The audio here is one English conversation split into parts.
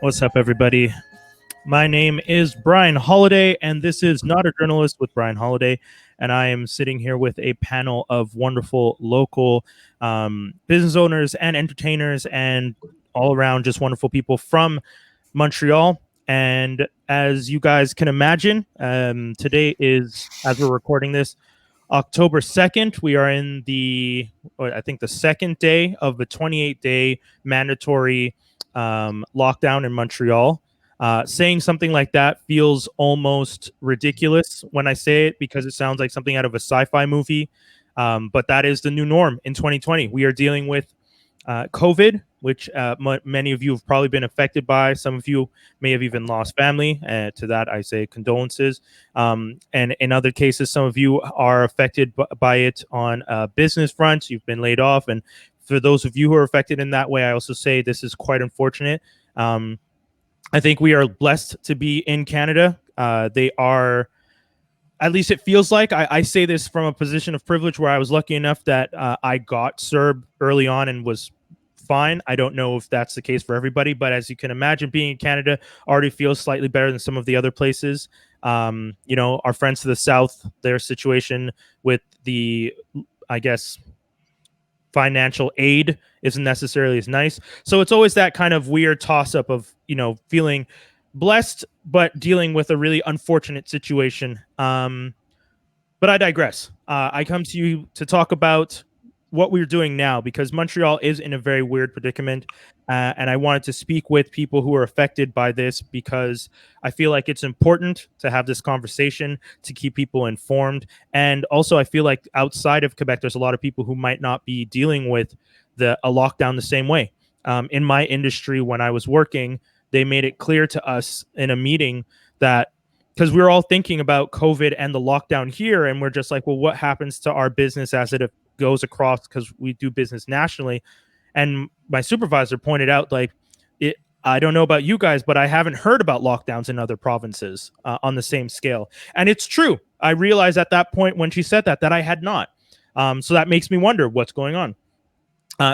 What's up, everybody? My name is Brian Holiday, and this is Not a Journalist with Brian Holiday. And I am sitting here with a panel of wonderful local business owners and entertainers and all around just wonderful people from Montreal. And as you guys can imagine, today is, as we're recording this, October 2nd. We are in I think the second day of the 28-day mandatory lockdown in Montreal. Saying something like that feels almost ridiculous when I say it because it sounds like something out of a sci-fi movie. But that is the new norm in 2020. We are dealing with COVID, which many of you have probably been affected by. Some of you may have even lost family. To that, I say condolences. And in other cases, some of you are affected by it on business fronts. You've been laid off. And for those of you who are affected in that way, I also say this is quite unfortunate. I think we are blessed to be in Canada. They are, at least it feels like, I say this from a position of privilege where I was lucky enough that I got CERB early on and was fine. I don't know if that's the case for everybody, but as you can imagine, being in Canada already feels slightly better than some of the other places. Our friends to the south, their situation with the, I guess, financial aid isn't necessarily as nice. So it's always that kind of weird toss up of, feeling blessed, but dealing with a really unfortunate situation. But I digress. I come to you to talk about what we're doing now because Montreal is in a very weird predicament. And I wanted to speak with people who are affected by this because I feel like it's important to have this conversation to keep people informed. And also, I feel like outside of Quebec, there's a lot of people who might not be dealing with a lockdown the same way. In my industry, when I was working, they made it clear to us in a meeting that because we were all thinking about COVID and the lockdown here, and we're just like, well, what happens to our business as it goes across, because we do business nationally. And my supervisor pointed out, like, I don't know about you guys, but I haven't heard about lockdowns in other provinces on the same scale. And it's true. I realized at that point when she said that I had not. So that makes me wonder what's going on.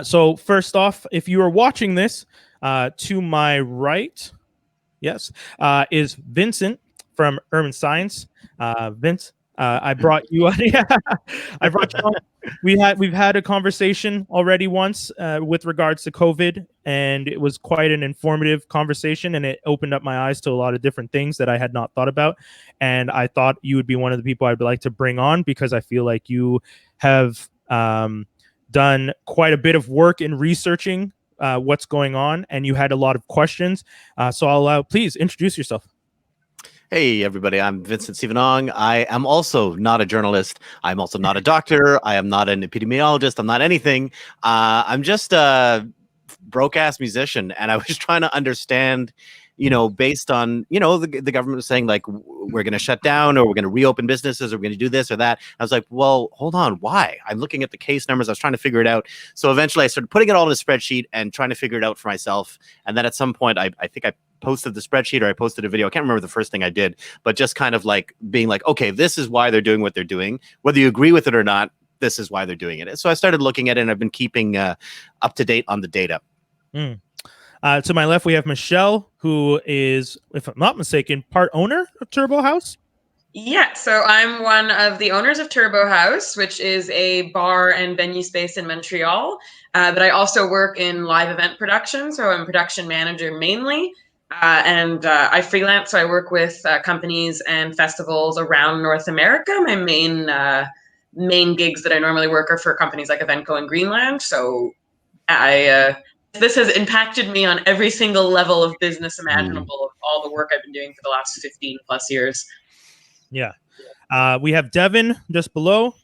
So first off, if you are watching this, to my right, yes, is Vincent from Urban Science. Vince, I brought you on. Yeah, I brought you on. We've had a conversation already once with regards to COVID, and it was quite an informative conversation, and it opened up my eyes to a lot of different things that I had not thought about. And I thought you would be one of the people I'd like to bring on because I feel like you have done quite a bit of work in researching what's going on, and you had a lot of questions. So I'll please introduce yourself. Hey, everybody. I'm Vincent Stephen-Ong. I am also not a journalist. I'm also not a doctor. I am not an epidemiologist. I'm not anything. I'm just a broke-ass musician, and I was trying to understand, based on, the government was saying, like, we're going to shut down or we're going to reopen businesses or we're going to do this or that. I was like, well, hold on. Why? I'm looking at the case numbers. I was trying to figure it out. So eventually I started putting it all in a spreadsheet and trying to figure it out for myself. And then at some point, I think I posted the spreadsheet or I posted a video. I can't remember the first thing I did, but just kind of like being like, okay, this is why they're doing what they're doing. Whether you agree with it or not, this is why they're doing it. So I started looking at it and I've been keeping up to date on the data. To my left, we have Michelle, who is, if I'm not mistaken, part owner of Turbo House. Yeah, so I'm one of the owners of Turbo House, which is a bar and venue space in Montreal. But I also work in live event production, so I'm production manager mainly. And I freelance, so I work with companies and festivals around North America. My main gigs that I normally work are for companies like Evenco and Greenland. So this has impacted me on every single level of business imaginable of all the work I've been doing for the last 15 plus years. Yeah. We have Devin just below.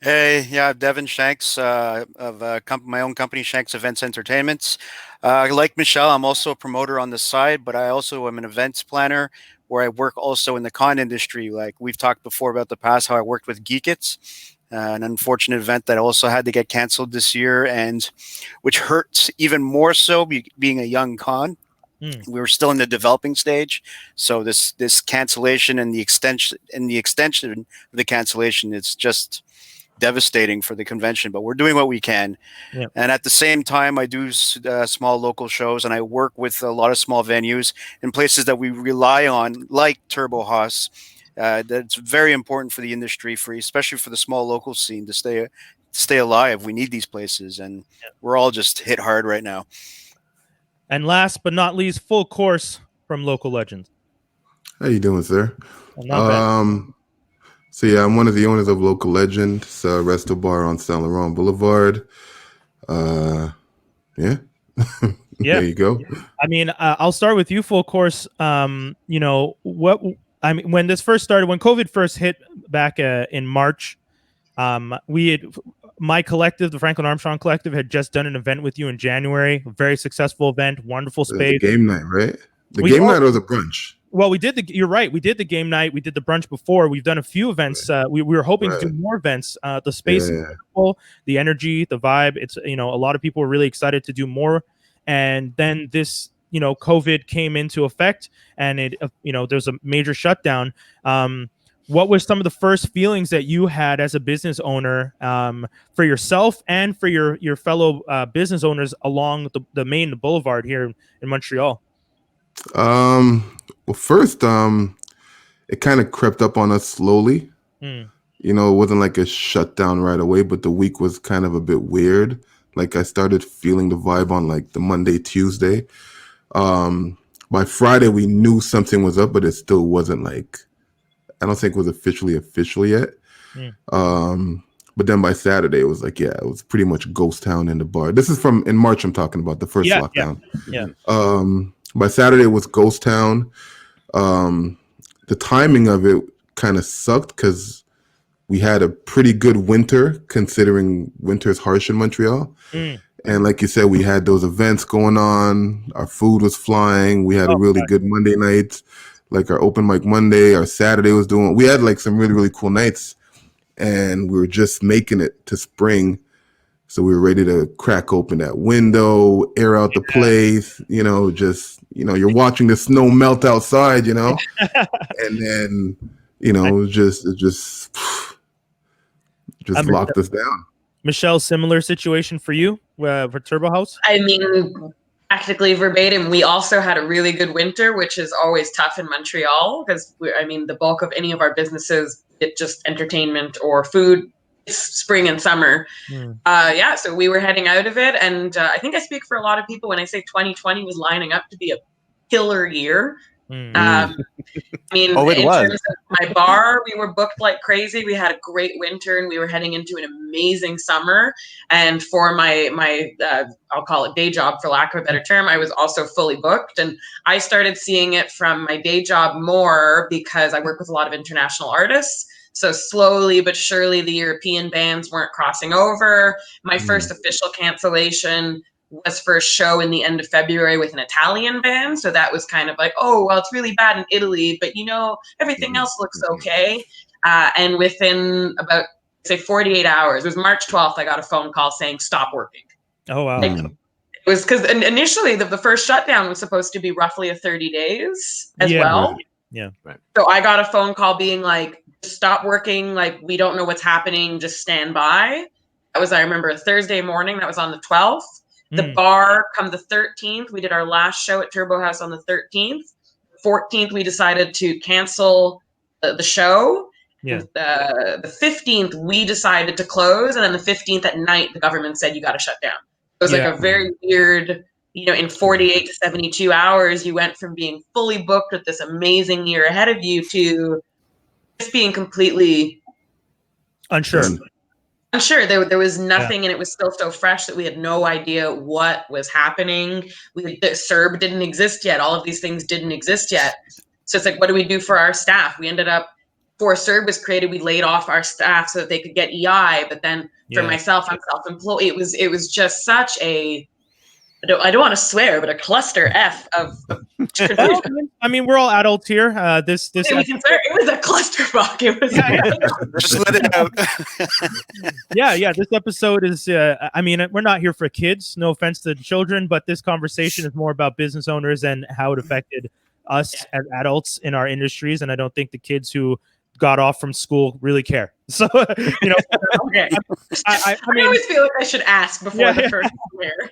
Hey, yeah, Devin Shanks of my own company, Shanks Events Entertainments. Like Michelle, I'm also a promoter on the side, but I also am an events planner where I work also in the con industry. Like we've talked before about the past, how I worked with Geekits, an unfortunate event that also had to get canceled this year, and which hurts even more so being a young con. We were still in the developing stage, so this cancellation and the extension of the cancellation, it's just devastating for the convention, but we're doing what we can. Yeah. And at the same time, I do small local shows, and I work with a lot of small venues in places that we rely on, like Turbo Haas. That's very important for the industry, especially for the small local scene to stay alive. We need these places, and we're all just hit hard right now. And last but not least, full course from Local Legends. How you doing, sir? Not bad. So yeah, I'm one of the owners of Local Legend. It's a resto bar on Saint Laurent Boulevard. Yeah. Yeah. There you go. I mean, I'll start with you, full course. You know what? I mean, when this first started, when COVID first hit back in March, my collective, the Franklin Armstrong Collective, had just done an event with you in January. A very successful event, wonderful space. Game night, right? Game night or the brunch? Well, you're right. We did the game night. We did the brunch before. We've done a few events. We were hoping to do more events. The space is wonderful. The energy, the vibe. It's, a lot of people were really excited to do more. And then this, COVID came into effect, and there's a major shutdown. What were some of the first feelings that you had as a business owner, for yourself and for your fellow business owners along the main boulevard here in Montreal? Well, first, it kind of crept up on us slowly. It wasn't like a shutdown right away, but the week was kind of a bit weird. Like, I started feeling the vibe on like the Monday, Tuesday. By Friday, we knew something was up, but it still wasn't like, I don't think it was official yet. But then by Saturday, it was like, it was pretty much ghost town in the bar. This is in March, I'm talking about, the first lockdown. Yeah. By Saturday, it was ghost town. The timing of it kind of sucked because we had a pretty good winter, considering winter's harsh in Montreal. And like you said, we had those events going on. Our food was flying. We had a really good Monday night, like our open mic Monday. Our Saturday was we had like some really, really cool nights. And we were just making it to spring. So we were ready to crack open that window, air out the place, you're watching the snow melt outside, and then, it just locked us down. Michelle, similar situation for you for Turbo House? I mean, practically verbatim, we also had a really good winter, which is always tough in Montreal because, the bulk of any of our businesses, it's just entertainment or food. It's spring and summer. So we were heading out of it. And I think I speak for a lot of people when I say 2020 was lining up to be a killer year. It was. Terms of my bar, we were booked like crazy. We had a great winter and we were heading into an amazing summer. And for my I'll call it day job, for lack of a better term, I was also fully booked. And I started seeing it from my day job more because I work with a lot of international artists. So slowly but surely, the European bands weren't crossing over. My first official cancellation was for a show in the end of February with an Italian band. So that was kind of like, oh, well, it's really bad in Italy, but everything else looks okay. And within about, say, 48 hours, it was March 12th, I got a phone call saying, stop working. Oh, wow. It was because initially the first shutdown was supposed to be roughly a 30 days as well. Right. Yeah. Right. So I got a phone call being like, stop working. Like, we don't know what's happening. Just stand by. That was, I remember, a Thursday morning. That was on the 12th. The bar, come the 13th, we did our last show at Turbo House on the 13th. 14th, we decided to cancel the show. Yeah. The 15th, we decided to close. And then the 15th at night, the government said, you got to shut down. It was like a very weird, in 48 to 72 hours, you went from being fully booked with this amazing year ahead of you to just being completely unsure. There was nothing, and it was still so fresh that we had no idea what was happening. The CERB didn't exist yet. All of these things didn't exist yet. So it's like, what do we do for our staff? We ended up, before CERB was created, we laid off our staff so that they could get EI. But then for myself, I'm self-employed. It was just such a, I don't want to swear, but a cluster F of I mean, we're all adults here. We can swear. It was a clusterfuck. It was just let it out. Yeah. This episode is. We're not here for kids. No offense to children, but this conversation is more about business owners and how it affected us as adults in our industries. And I don't think the kids who got off from school really care. So you know, Okay. I I mean, always feel like I should ask before Yeah, the yeah. first year.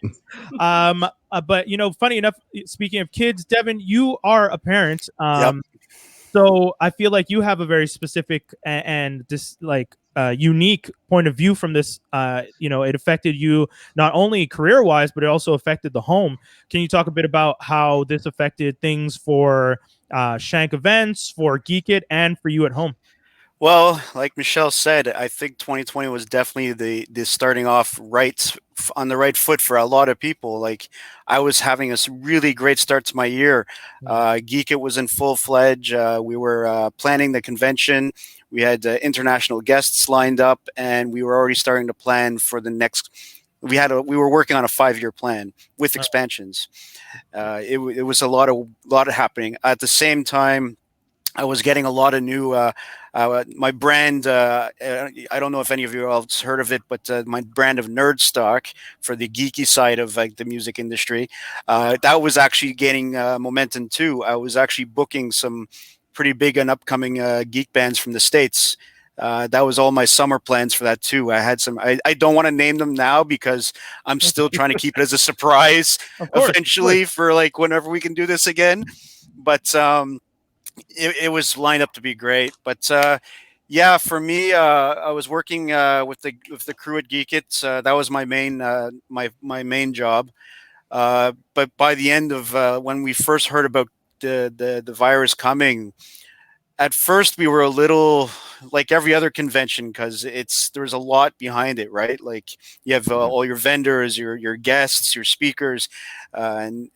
but you know, funny enough, speaking of kids, Devin, you are a parent. Yep. So I feel like you have a very specific and this like unique point of view from this. You know, it affected you not only career wise, but it also affected the home. Can you talk a bit about how this affected things for Shank events, for Geek It, and for you at home? Well, like Michelle said, I think 2020 was definitely the starting off on the right foot for a lot of people. Like I was having a really great start to my year. Geek It was in full fledged. We were planning the convention. We had international guests lined up, and we were already starting to plan for the next. We were working on a 5-year plan with expansions. It was a lot of happening at the same time. I was getting a lot of new, my brand. I don't know if any of you else heard of it, but my brand of Nerd Stock for the geeky side of like the music industry, that was actually gaining momentum too. I was actually booking some pretty big and upcoming geek bands from the States. That was all my summer plans for that too. I had some. I don't want to name them now because I'm still trying to keep it as a surprise. Of course, Eventually, for like whenever we can do this again, but. It was lined up to be great, but yeah, for me, I was working with the crew at Geek It. That was my main my main job. But by the end of when we first heard about the virus coming, at first we were a little like every other convention because there's a lot behind it, right? Like you have all your vendors, your guests, your speakers, and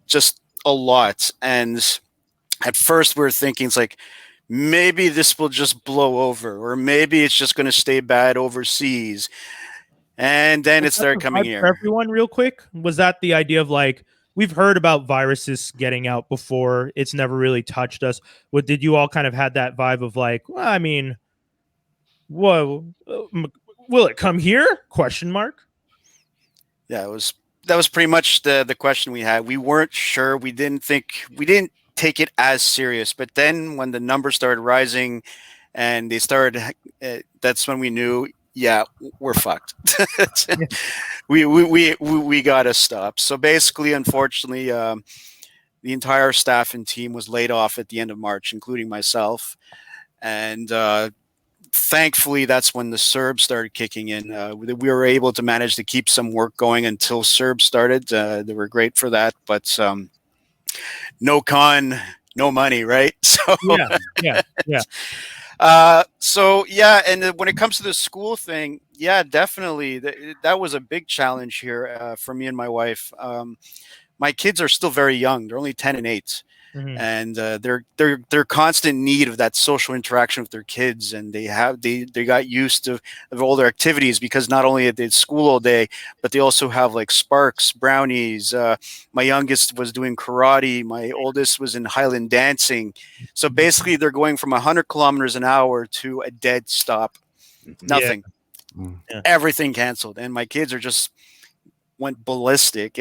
just a lot. And at first we were thinking it's like maybe this will just blow over, or maybe it's just going to stay bad overseas, and then it Was that started the coming vibe for here. everyone, real quick? Was that the idea of like we've heard about viruses getting out before? It's never really touched us. What did you all kind of had that vibe of like? Well, I mean, whoa, will it come here? Question mark. Yeah, that was pretty much the question we had. We weren't sure. We didn't take it as serious. But then when the numbers started rising, and they started, that's when we knew. Yeah, we're fucked. We got to stop. So basically, unfortunately, the entire staff and team was laid off at the end of March, including myself. And thankfully, that's when the Serbs started kicking in. We were able to manage to keep some work going until Serbs started. They were great for that, but no con, no money, right? So Yeah. so yeah, and when it comes to the school thing, yeah, definitely that was a big challenge here for me and my wife. My kids are still very young; they're only 10 and 8, and they're constant need of that social interaction with their kids, and they got used to of all their activities because not only are they at school all day, but they also have like sparks, brownies. My youngest was doing karate. My oldest was in Highland dancing. So basically, they're going from 100 kilometers an hour to a dead stop. Nothing. Yeah. Everything canceled, and my kids are just went ballistic.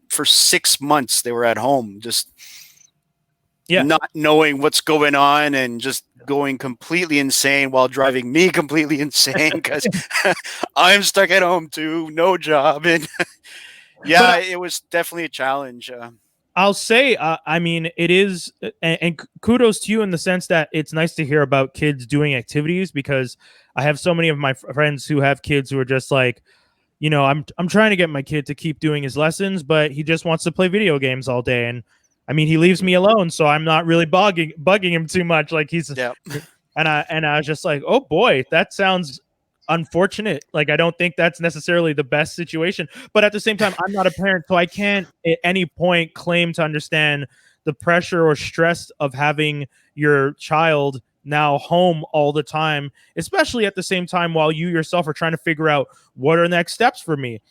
For 6 months they were at home, just not knowing what's going on and just going completely insane while driving me completely insane because I'm stuck at home too, no job, and yeah, it was definitely a challenge. I'll say, I mean, it is, and kudos to you in the sense that it's nice to hear about kids doing activities because I have so many of my friends who have kids who are just like, you know, I'm trying to get my kid to keep doing his lessons, but he just wants to play video games all day, and I mean, he leaves me alone, so I'm not really bugging him too much. Like he's, and I was just like, oh boy, that sounds unfortunate. Like I don't think that's necessarily the best situation, but at the same time, I'm not a parent, so I can't at any point claim to understand the pressure or stress of having your child now home all the time, especially at the same time while you yourself are trying to figure out what are next steps for me.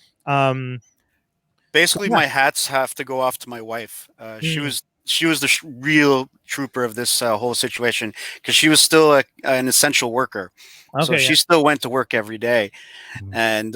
Basically, my hats have to go off to my wife. She was the real trooper of this whole situation because she was still an essential worker. So she still went to work every day, and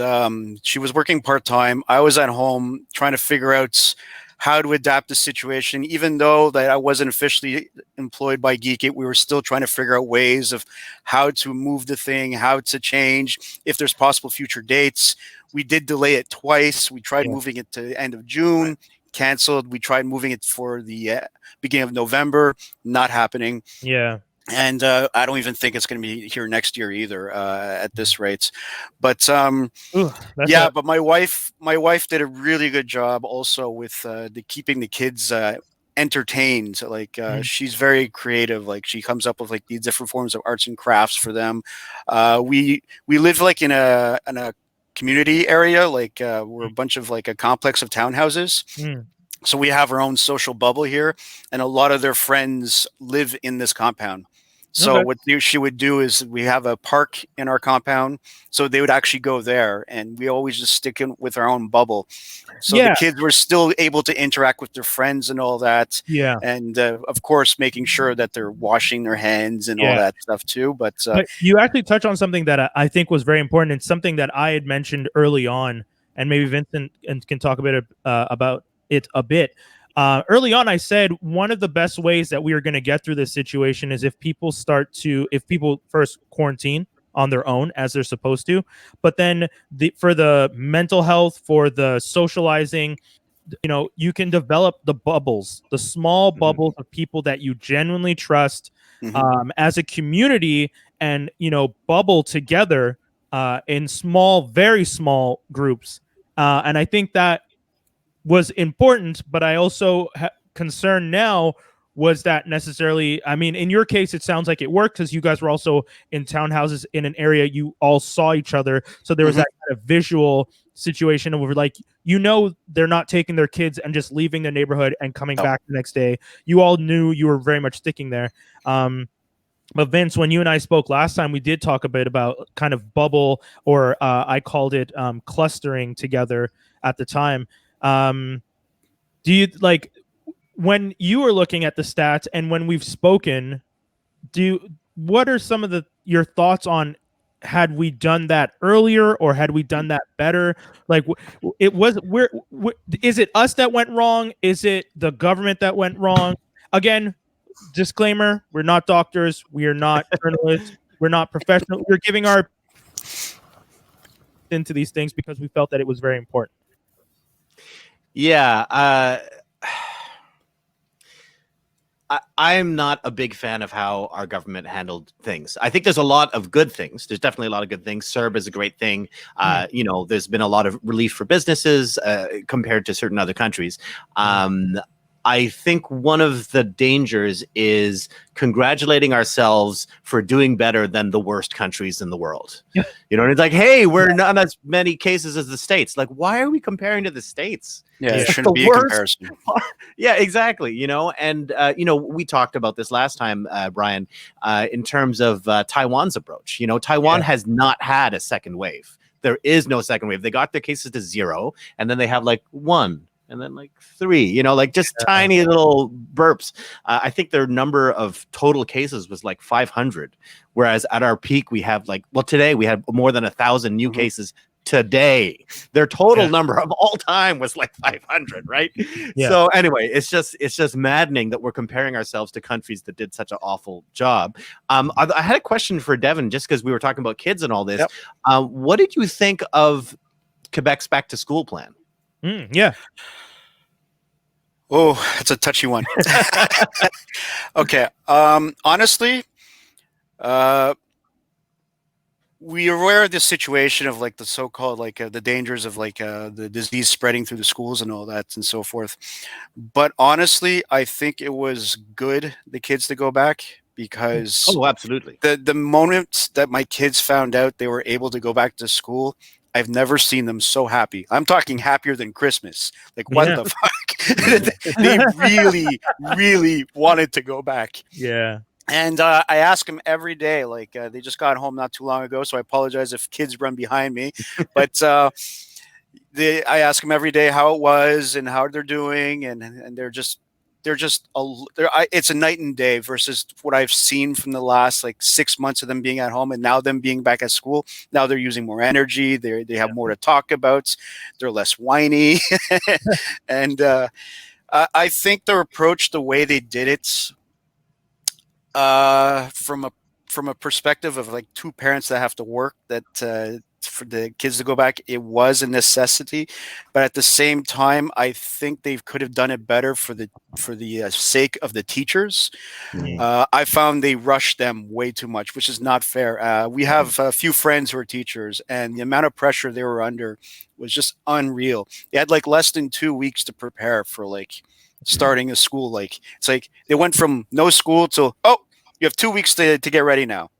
she was working part-time. I was at home trying to figure out how to adapt the situation. Even though that I wasn't officially employed by Geekit, we were still trying to figure out ways of how to move the thing, how to change, if there's possible future dates. We did delay it twice. We tried moving it to the end of June, canceled. We tried moving it for the beginning of November, not happening. Yeah. And I don't even think it's going to be here next year either at this rate. But but my wife did a really good job also with keeping the kids entertained. Like she's very creative. Like she comes up with like these different forms of arts and crafts for them. We live like in a community area. Like we're a bunch of like a complex of townhouses. So we have our own social bubble here, and a lot of their friends live in this compound. So what she would do is we have a park in our compound, so they would actually go there, and we always just stick in with our own bubble. So the kids were still able to interact with their friends and all that. Yeah. And of course, making sure that they're washing their hands and all that stuff too. But you actually touch on something that I think was very important, and something that I had mentioned early on, and maybe Vincent can talk a bit about it a bit. Early on, I said one of the best ways that we are going to get through this situation is if people first quarantine on their own as they're supposed to, but then for the mental health, for the socializing, you can develop the bubbles, the small bubbles of people that you genuinely trust as a community, and bubble together in small, very small groups. And I think that was important, but I also concerned now was that necessarily, I mean, in your case, it sounds like it worked because you guys were also in townhouses in an area you all saw each other. So there was that kind of visual situation where like, they're not taking their kids and just leaving the neighborhood and coming back the next day. You all knew you were very much sticking there. But Vince, when you and I spoke last time, we did talk a bit about kind of bubble, or I called it clustering together at the time. Do you like, when you were looking at the stats and when we've spoken, what are some of your thoughts on, had we done that earlier or had we done that better? Like is it us that went wrong? Is it the government that went wrong? Again, disclaimer, we're not doctors, we are not journalists, we're not professional. We're giving our into these things because we felt that it was very important. Yeah, I'm not a big fan of how our government handled things. I think there's a lot of good things. There's definitely a lot of good things. CERB is a great thing. There's been a lot of relief for businesses compared to certain other countries. I think one of the dangers is congratulating ourselves for doing better than the worst countries in the world. Yeah. It's like, hey, we're not as many cases as the States. Like, why are we comparing to the States? Yeah, it shouldn't be a comparison. Yeah, exactly. And we talked about this last time, Brian, in terms of Taiwan's approach. Taiwan has not had a second wave. There is no second wave. They got their cases to 0, and then they have like 1. And then like 3, just tiny little burps. I think their number of total cases was like 500. Whereas at our peak, we have today we had more than 1,000 new cases today. Their total number of all time was like 500, right? Yeah. So anyway, it's just maddening that we're comparing ourselves to countries that did such an awful job. I had a question for Devin, just because we were talking about kids and all this. Yep. What did you think of Quebec's back to school plan? Yeah. Oh, it's a touchy one. Okay. Honestly, we are aware of this situation of like the so-called the dangers of the disease spreading through the schools and all that and so forth. But honestly, I think it was good the kids to go back, because absolutely, the moment that my kids found out they were able to go back to school, I've never seen them so happy. I'm talking happier than Christmas. Like, what the fuck? They really, really wanted to go back. Yeah. And I ask them every day, they just got home not too long ago, so I apologize if kids run behind me. But I ask them every day how it was and how they're doing, and it's a night and day versus what I've seen from the last 6 months of them being at home and now them being back at school. Now they're using more energy. They have more to talk about. They're less whiny. And I think their approach, the way they did it, from a perspective of like two parents that have to work, that for the kids to go back, it was a necessity. But at the same time, I think they could have done it better for the sake of the teachers. I found they rushed them way too much, which is not fair. We have a few friends who are teachers, and the amount of pressure they were under was just unreal. They had like less than 2 weeks to prepare for like starting a school. Like it's like they went from no school to, oh, you have 2 weeks to get ready now.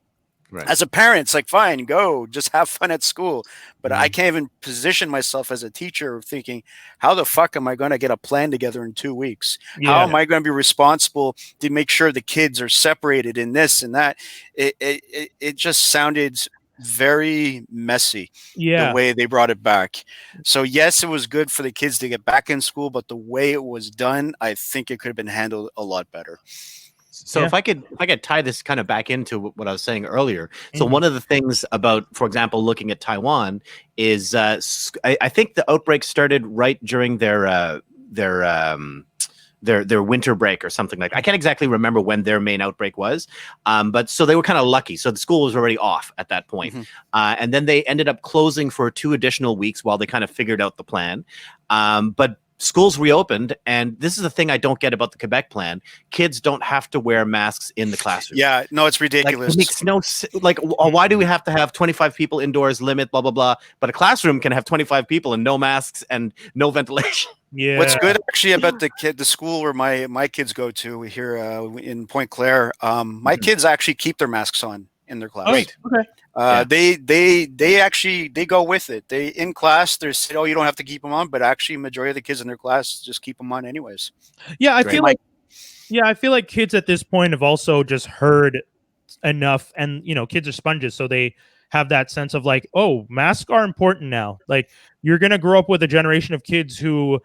Right. As a parent, it's like, fine, go, just have fun at school. But I can't even position myself as a teacher thinking, how the fuck am I going to get a plan together in 2 weeks? How am I going to be responsible to make sure the kids are separated in this and that? It just sounded very messy, the way they brought it back. So yes, it was good for the kids to get back in school, but the way it was done, I think it could have been handled a lot better. So if I could tie this kind of back into what I was saying earlier. So one of the things about, for example, looking at Taiwan is I think the outbreak started right during their winter break or something like that. I can't exactly remember when their main outbreak was, but so they were kind of lucky. So the school was already off at that point. And then they ended up closing for 2 additional weeks while they kind of figured out the plan. But schools reopened, and this is the thing I don't get about the Quebec plan. Kids don't have to wear masks in the classroom. Yeah, no, it's ridiculous. Like, it makes no like. Why do we have to have 25 people indoors limit? Blah blah blah. But a classroom can have 25 people and no masks and no ventilation. Yeah. What's good actually about the school where my kids go to here in Point Claire, my kids actually keep their masks on in their class. Great. Okay. They go with it. They in class they say, oh, you don't have to keep them on, but actually majority of the kids in their class just keep them on anyways. Yeah, I feel like kids at this point have also just heard enough, and kids are sponges, so they have that sense of like, oh, masks are important now. Like, you're gonna grow up with a generation of kids who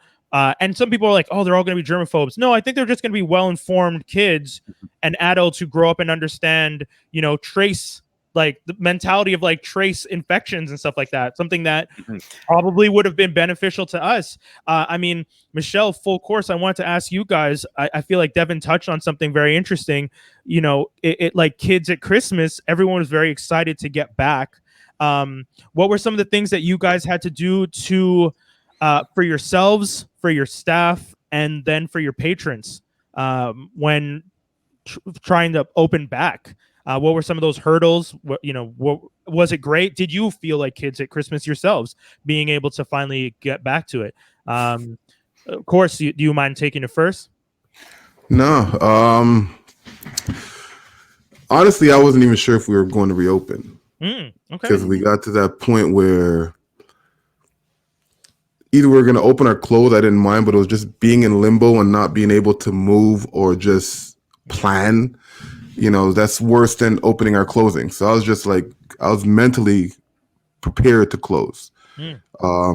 and some people are like, oh, they're all going to be germaphobes. No, I think they're just going to be well-informed kids and adults who grow up and understand, trace, like the mentality of like trace infections and stuff like that. Something that probably would have been beneficial to us. I mean, Michelle, full course, I wanted to ask you guys, I feel like Devin touched on something very interesting. It like kids at Christmas, everyone was very excited to get back. What were some of the things that you guys had to do to for yourselves, for your staff, and then for your patrons when trying to open back? What were some of those hurdles? What was it great? Did you feel like kids at Christmas yourselves, being able to finally get back to it? Of course, do you mind taking it first? No. Honestly, I wasn't even sure if we were going to reopen. Okay. Because we got to that point where either we were going to open our clothes, I didn't mind, but it was just being in limbo and not being able to move or just plan. That's worse than opening our closing. So I was just like, I was mentally prepared to close. But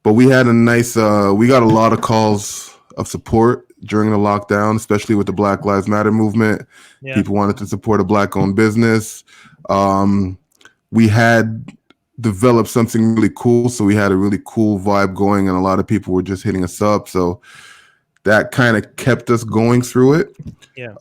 we had we got a lot of calls of support during the lockdown, especially with the Black Lives Matter movement. Yeah. People wanted to support a Black-owned business. We had developed something really cool. So we had a really cool vibe going, and a lot of people were just hitting us up. So that kind of kept us going through it. Yeah.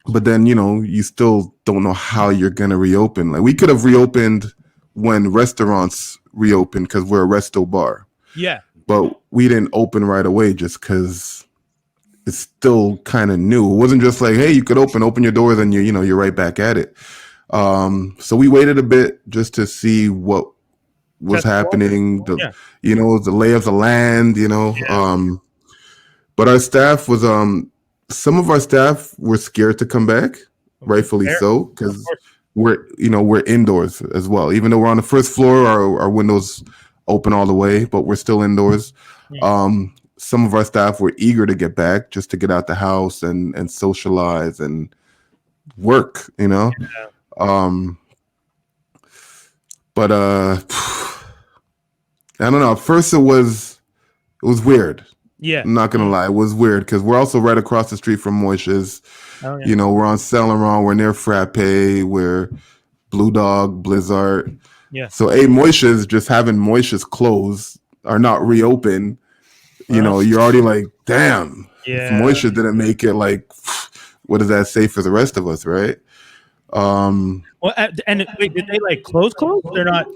But then, you still don't know how you're going to reopen. Like, we could have reopened when restaurants reopened because we're a resto bar. Yeah. But we didn't open right away just because it's still kind of new. It wasn't just like, hey, you could open your doors and you're right back at it. So we waited a bit just to see what was happening, the lay of the land, Yeah. But our staff was some of our staff were scared to come back, rightfully so, because we're indoors as well. Even though we're on the first floor, our windows open all the way, but we're still indoors. Some of our staff were eager to get back, just to get out the house and socialize and work, Yeah. But I don't know. At first, it was weird. Yeah, I'm not gonna lie, it was weird because we're also right across the street from Moishes. Oh, yeah. We're on Saint Laurent, we're near Frappe, we're Blue Dog, Blizzard. Yeah. So Moishes, just having Moishes closed or not reopen, You know, you're already like, damn, if Yeah. Moisha didn't make it, like, what does that say for the rest of us, right? Well, and wait, did they like close? They're not.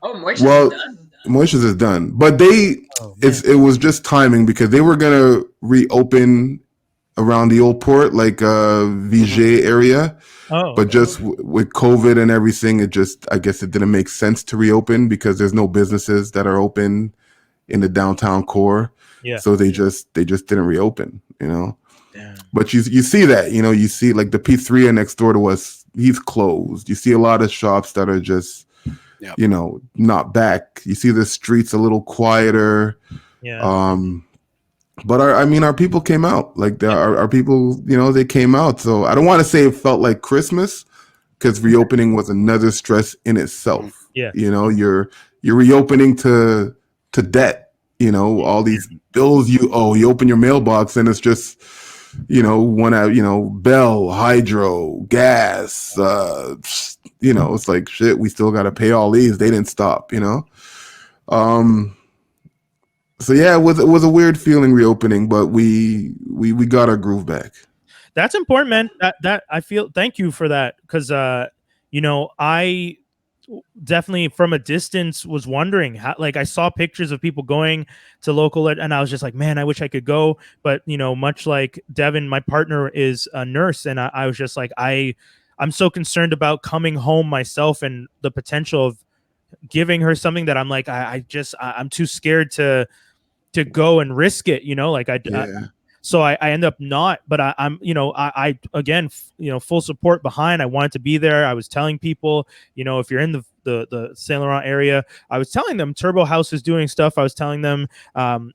Oh, Moisha's Well, done. Moisha's is done, but Oh, man. it was just timing because they were gonna reopen around the old port, like Viger area, Oh, but just with COVID and everything, I guess it didn't make sense to reopen because there's no businesses that are open in the downtown core. Yeah. So they just didn't reopen, you know. Damn. But you see that, you know, you see like the Pizzeria next door to us, he's closed. You see a lot of shops that are just, you know, not back. You see the streets a little quieter. Yeah. But our people came out. Like our people, you know, they came out. So I don't want to say it felt like Christmas because reopening was another stress in itself. Yeah. You know, you're reopening to debt. You know, all these bills you owe. You open your mailbox and it's just, you know, Bell, Hydro, gas. You know, it's like shit. We still got to pay all these. They didn't stop. You know. So yeah, it was a weird feeling reopening, but we got our groove back. That's important, man. That I feel. Thank you for that, because you know, I definitely from a distance was wondering how. Like, I saw pictures of people going to local, and I was just like, man, I wish I could go. But you know, much like Devin, my partner is a nurse, and I was just like, I'm so concerned about coming home myself and the potential of giving her something that I'm like, I'm too scared to go and risk it, you know, like so I end up not, but I'm, you know, I again, you know, full support behind. I wanted to be there. I was telling people, you know, if you're in the Saint Laurent area, I was telling them Turbo House is doing stuff. I was telling them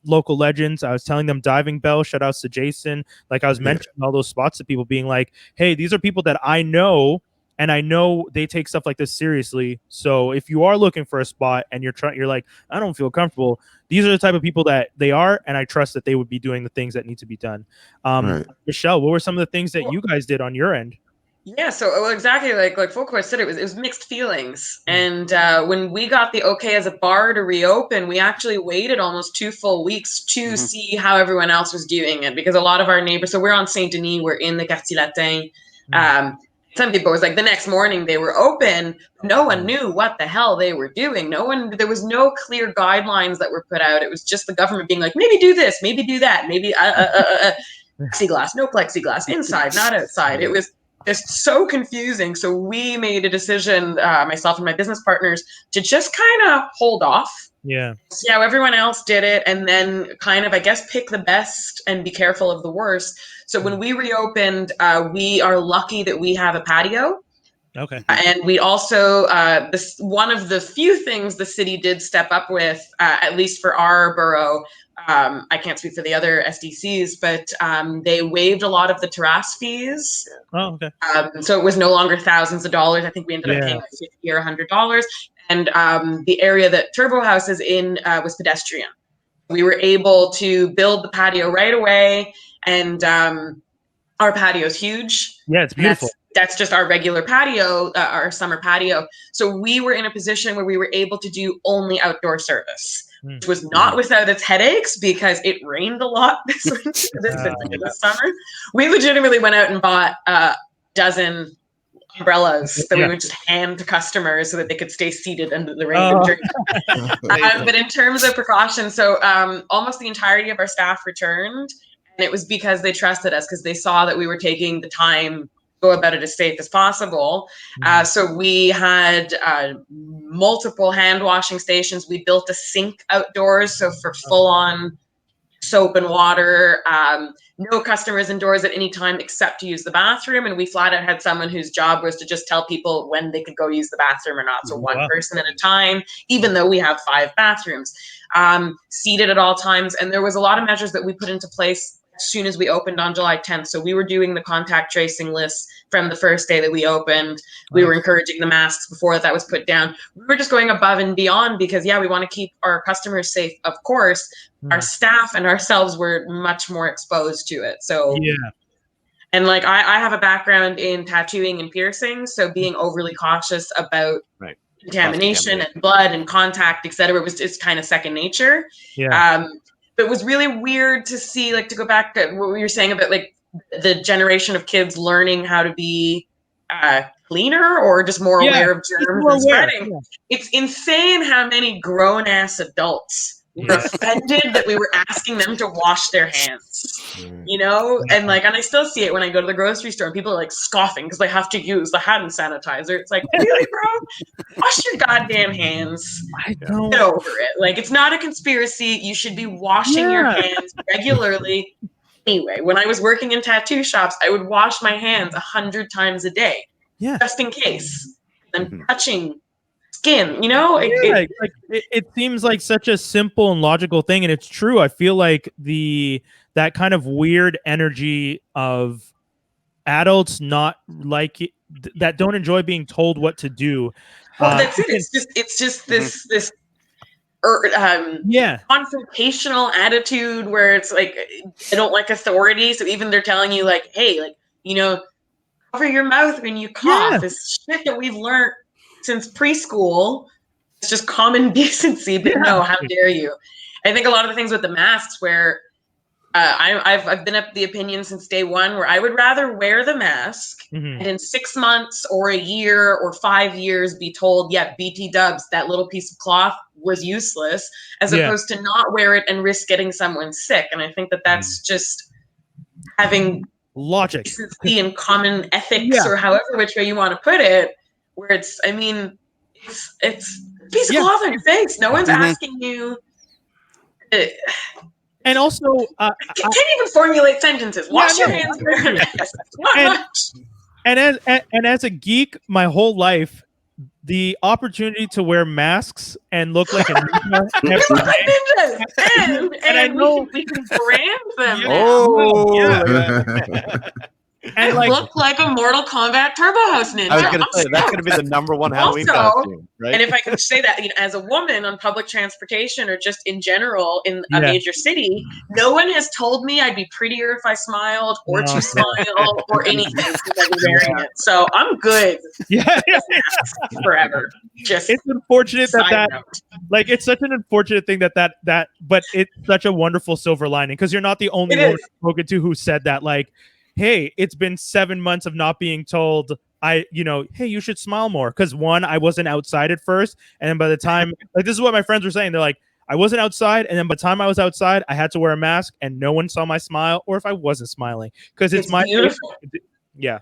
local legends. I was telling them Diving Bell. Shout outs to Jason. Like, I was mentioning all those spots to people, being like, hey, these are people that I know. And I know they take stuff like this seriously. So if you are looking for a spot and you're like, I don't feel comfortable, these are the type of people that they are, and I trust that they would be doing the things that need to be done. Right. Michelle, what were some of the things that you guys did on your end? Yeah, so exactly like Folkways said, it was mixed feelings. And when we got the okay as a bar to reopen, we actually waited almost 2 full weeks to see how everyone else was doing it, because a lot of our neighbors, so we're on Saint Denis, we're in the Quartier Latin. Some people was like the next morning they were open. No one knew what the hell they were doing. There was no clear guidelines that were put out. It was just the government being like, maybe do this, maybe do that, maybe plexiglass, no plexiglass, inside, not outside. It was just so confusing. So we made a decision, myself and my business partners, to just kind of hold off. Yeah. See how everyone else did it, and then kind of, I guess, pick the best and be careful of the worst. So when we reopened, we are lucky that we have a patio. Okay. And we also, one of the few things the city did step up with, at least for our borough, I can't speak for the other SDCs, but they waived a lot of the terrace fees. Oh, okay. So it was no longer thousands of dollars. I think we ended up paying like $50 or $100. And the area that Turbo House is in was pedestrian. We were able to build the patio right away, and our patio is huge. Yeah, it's beautiful. That's just our regular patio, our summer patio. So we were in a position where we were able to do only outdoor service, which was not without its headaches, because it rained a lot this summer. We legitimately went out and bought a dozen umbrellas that we would just hand to customers so that they could stay seated under the rain and drink. But in terms of precautions, so almost the entirety of our staff returned, and it was because they trusted us, because they saw that we were taking the time to go about it as safe as possible. So we had multiple hand washing stations. We built a sink outdoors, so for full on soap and water. No customers indoors at any time except to use the bathroom. And we flat out had someone whose job was to just tell people when they could go use the bathroom or not. So one person at a time, even though we have 5 bathrooms, seated at all times. And there was a lot of measures that we put into place as soon as we opened on July 10th. So we were doing the contact tracing lists from the first day that we opened. We were encouraging the masks before that was put down. We were just going above and beyond because, we want to keep our customers safe, of course. Our staff and ourselves were much more exposed to it. So, and like I have a background in tattooing and piercing, so being overly cautious about contamination and blood and contact, etc., it's kind of second nature. it was really weird to see, like, to go back to what we were saying about like the generation of kids learning how to be cleaner or just more aware of germs and spreading. Yeah. It's insane how many grown ass adults were offended that we were asking them to wash their hands. You know, and like, and I still see it when I go to the grocery store and people are like scoffing because they have to use the hand sanitizer. It's like, really, bro? Wash your goddamn hands. I don't. Get over it. Like, it's not a conspiracy. You should be washing your hands regularly. Anyway, when I was working in tattoo shops, I would wash my hands 100 times a day, just in case. I'm touching skin, you know? It seems like such a simple and logical thing, and it's true. I feel like that kind of weird energy of adults not like that don't enjoy being told what to do. Well, that's it. It's just this confrontational attitude where it's like they don't like authority, so even they're telling you like, hey, like, you know, cover your mouth when you cough. This shit that we've learned since preschool. It's just common decency, but no, how dare you? I think a lot of the things with the masks where I've been of the opinion since day one where I would rather wear the mask and in 6 months or a year or 5 years be told, yeah, BT dubs, that little piece of cloth was useless, as opposed to not wear it and risk getting someone sick. And I think that that's just having logic, decency and common ethics, or however which way you want to put it, where it's, I mean, it's a piece of cloth on your face. No one's asking you. And also, I can't even formulate sentences. Wash your hands. And as a geek, my whole life, the opportunity to wear masks and look like a ninja. And I know we can brand them. And like, look like a Mortal Kombat Turbo House ninja. I was going to say that's going to be the number one Halloween costume, right? And if I can say that, you know, as a woman on public transportation or just in general in a major city, no one has told me I'd be prettier if I smiled or to smile or anything because I've been wearing it. So I'm good. Forever. Just it's unfortunate like it's such an unfortunate thing that but it's such a wonderful silver lining because you're not the only one I've spoken to who said that, like, hey, it's been 7 months of not being told, hey, you should smile more. Because one, I wasn't outside at first. And then by the time, like, this is what my friends were saying. They're like, I wasn't outside. And then by the time I was outside, I had to wear a mask and no one saw my smile or if I wasn't smiling. Because it's my beautiful. Yeah.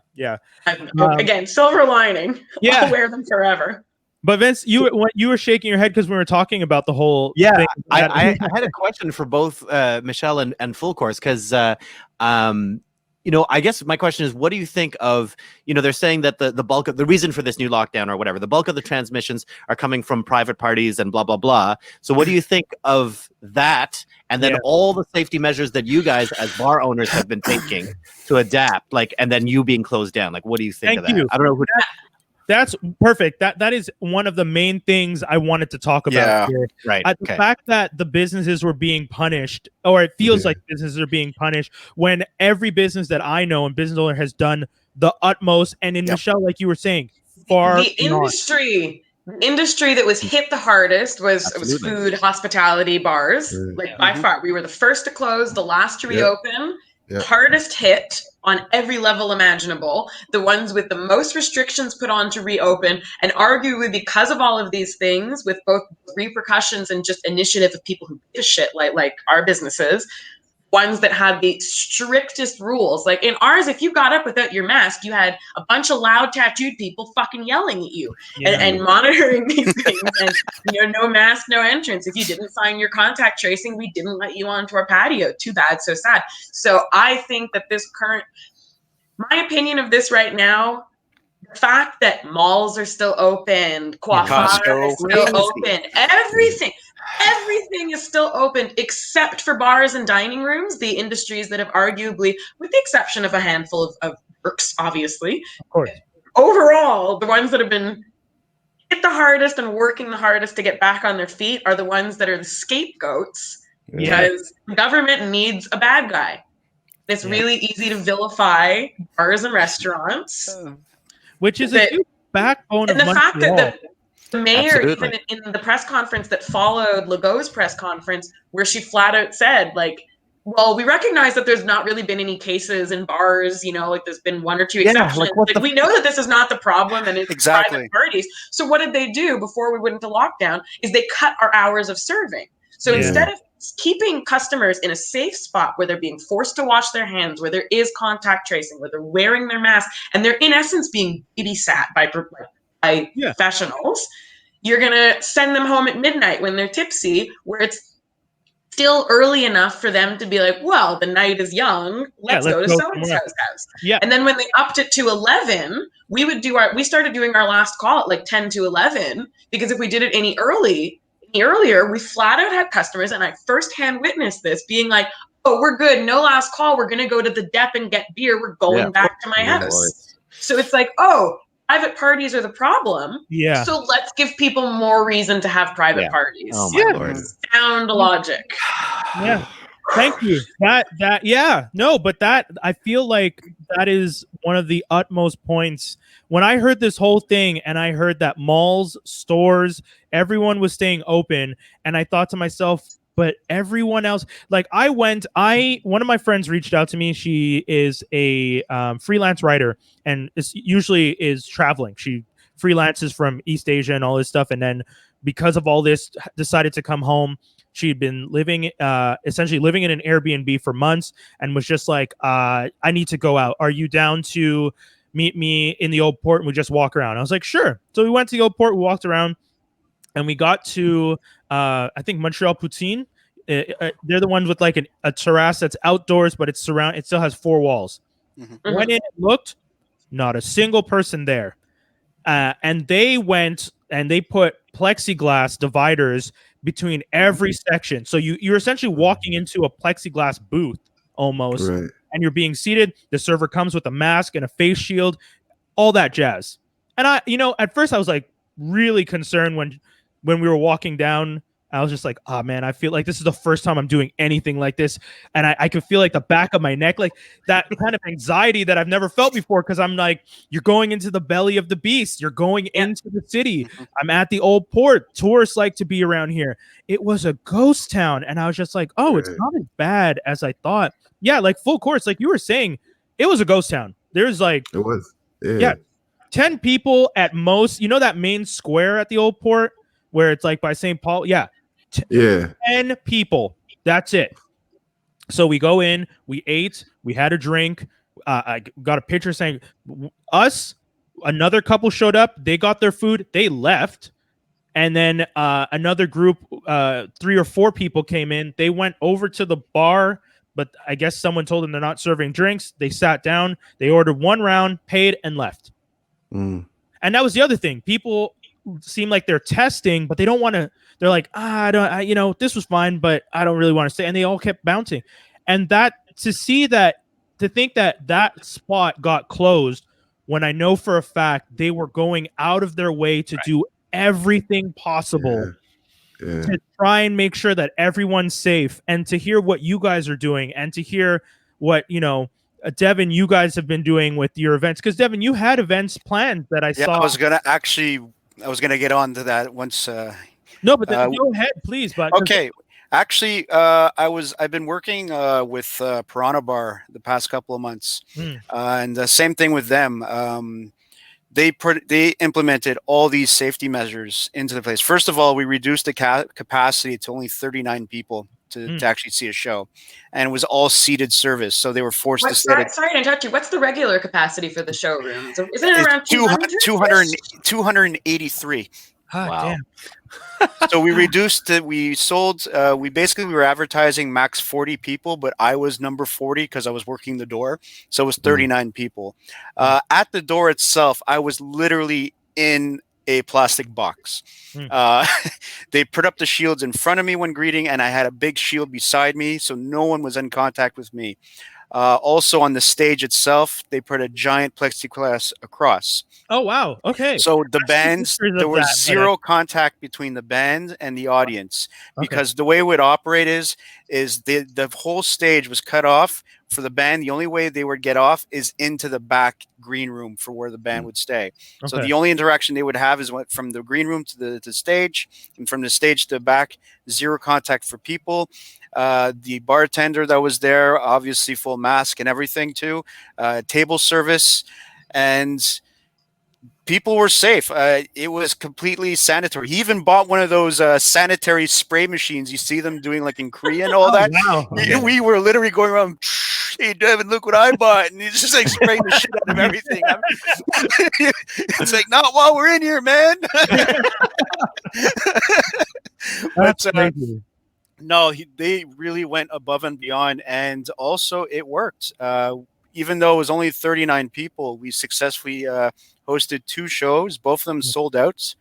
Again, silver lining. I'll wear them forever. But Vince, you were shaking your head because we were talking about the whole thing. I had a question for both Michelle and Full Course because I guess my question is, what do you think of, they're saying that the bulk of the reason for this new lockdown or whatever, the bulk of the transmissions are coming from private parties and blah, blah, blah. So what do you think of that? And then all the safety measures that you guys as bar owners have been taking to adapt, like, and then you being closed down, like, what do you think of that? I don't know who. That's perfect. That is one of the main things I wanted to talk about here. Right. The fact that the businesses were being punished, or it feels like businesses are being punished, when every business that I know and business owner has done the utmost. And in Michelle, like you were saying, the industry that was hit the hardest was food, hospitality, bars. Like by far, we were the first to close, the last to reopen. Hardest hit on every level imaginable, the ones with the most restrictions put on to reopen, and arguably because of all of these things, with both repercussions and just initiative of people who give a shit, like our businesses, ones that had the strictest rules. Like in ours, if you got up without your mask, you had a bunch of loud tattooed people fucking yelling at you and monitoring these things. And no mask, no entrance. If you didn't sign your contact tracing, we didn't let you onto our patio. Too bad, so sad. So I think that my opinion of this right now, the fact that malls are still open, Costco is still open, everything is still open except for bars and dining rooms, the industries that have arguably, with the exception of a handful of works, obviously, of course, overall, the ones that have been hit the hardest and working the hardest to get back on their feet are the ones that are the scapegoats, because the government needs a bad guy. It's really easy to vilify bars and restaurants. Which is a huge backbone of Montreal. The mayor, Absolutely. even in the press conference that followed Legault's press conference, where she flat out said, like, well, we recognize that there's not really been any cases in bars, like there's been one or two exceptions. Like we know that this is not the problem and it's private parties. So what did they do before we went into lockdown is they cut our hours of serving. So instead of keeping customers in a safe spot where they're being forced to wash their hands, where there is contact tracing, where they're wearing their mask, and they're in essence being babysat by professionals, you're going to send them home at midnight when they're tipsy, where it's still early enough for them to be like, well, the night is young, let's go to so-and-so's house. Yeah. And then when they upped it to 11, we started doing our last call at like 10 to 11, because if we did it any earlier, we flat out had customers, and I firsthand witnessed this, being like, oh, we're good, no last call, we're going to go to the dep and get beer, we're going back to my house. So it's like, oh, private parties are the problem. Yeah. So let's give people more reason to have private parties. Oh my Lord. Sound logic. Yeah. Thank you. But I feel like that is one of the utmost points. When I heard this whole thing and I heard that malls, stores, everyone was staying open, and I thought to myself, but everyone else, like one of my friends reached out to me. She is a freelance writer and usually is traveling. She freelances from East Asia and all this stuff. And then because of all this, decided to come home. She'd been essentially living in an Airbnb for months and was just like, I need to go out. Are you down to meet me in the Old Port and we just walk around? I was like, sure. So we went to the Old Port, we walked around, and we got to, I think, Montreal Poutine. They're the ones with like a terrace that's outdoors, but it still has four walls. Mm-hmm. Went in and looked, not a single person there. And they went and they put plexiglass dividers between every section. So you're essentially walking into a plexiglass booth almost, and you're being seated. The server comes with a mask and a face shield, all that jazz. And at first I was like really concerned when we were walking down. I was just like, oh man, I feel like this is the first time I'm doing anything like this. And I could feel like the back of my neck, like that kind of anxiety that I've never felt before. Cause I'm like, you're going into the belly of the beast. You're going into the city. I'm at the Old Port. Tourists like to be around here. It was a ghost town. And I was just like, oh, it's not as bad as I thought. Yeah. Like full course. Like you were saying, it was a ghost town. There's like, it was, 10 people at most. That main square at the Old Port where it's like by St. Paul. Yeah. 10 people. That's it. So we go in, we ate, we had a drink. I got a picture saying another couple showed up. They got their food. They left. And then another group, 3 or 4 people came in. They went over to the bar, but I guess someone told them they're not serving drinks. They sat down. They ordered one round, paid, and left. And that was the other thing. People seem like they're testing, but they don't want to. They're like, this was fine, but I don't really want to stay. And they all kept bouncing. And to think that spot got closed when I know for a fact they were going out of their way to do everything possible to try and make sure that everyone's safe, and to hear what you guys are doing, and to hear what, Devin, you guys have been doing with your events. Because Devin, you had events planned that I saw. I was gonna get on to that once. No, but then go ahead, please. But okay, actually, I've been working with Piranha Bar the past couple of months, and the same thing with them. They implemented all these safety measures into the place. First of all, we reduced the capacity to only 39 people to actually see a show, and it was all seated service, so they were forced to sit. Sorry to interrupt you. What's the regular capacity for the showroom? Isn't it around 283? Wow. Damn. So we reduced it. We sold. We were advertising max 40 people, but I was number 40 because I was working the door. So it was 39 people. At the door itself, I was literally in a plastic box. They put up the shields in front of me when greeting, and I had a big shield beside me, so no one was in contact with me. Also on the stage itself, they put a giant plexiglass across. Oh, wow. Okay. So the bands, there was zero contact between the band and the audience, because the way it would operate is the whole stage was cut off for the band, the only way they would get off is into the back green room for where the band would stay. So Okay. the only interaction they would have is from the green room to the stage, and from the stage to the back, zero contact for people. The bartender that was there, obviously full mask and everything too. Table service, and people were safe. It was completely sanitary. He even bought one of those sanitary spray machines. You see them doing like in Korea and all that. Wow. Okay. We were literally going around, hey, Devin, look what I bought. And he's just like spraying the shit out of everything. It's like, not while we're in here, man. That's But, crazy. no, they really went above and beyond. And also it worked. Even though it was only 39 people, we successfully hosted 2 shows. Both of them sold out.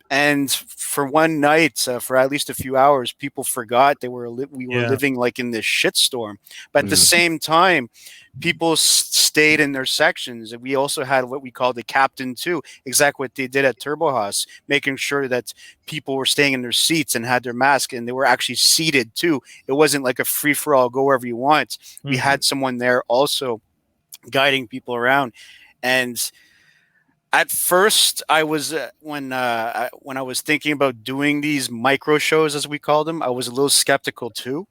And for one night, for at least a few hours, people forgot we were living like in this shitstorm. But at the same time, people stayed in their sections. And we also had what we call the captain too, exactly what they did at Turbo House, making sure that people were staying in their seats and had their mask, and they were actually seated too. It wasn't like a free for all, go wherever you want. We had someone there also guiding people around. And at first, I was when I was thinking about doing these micro shows, as we called them, I was a little skeptical too,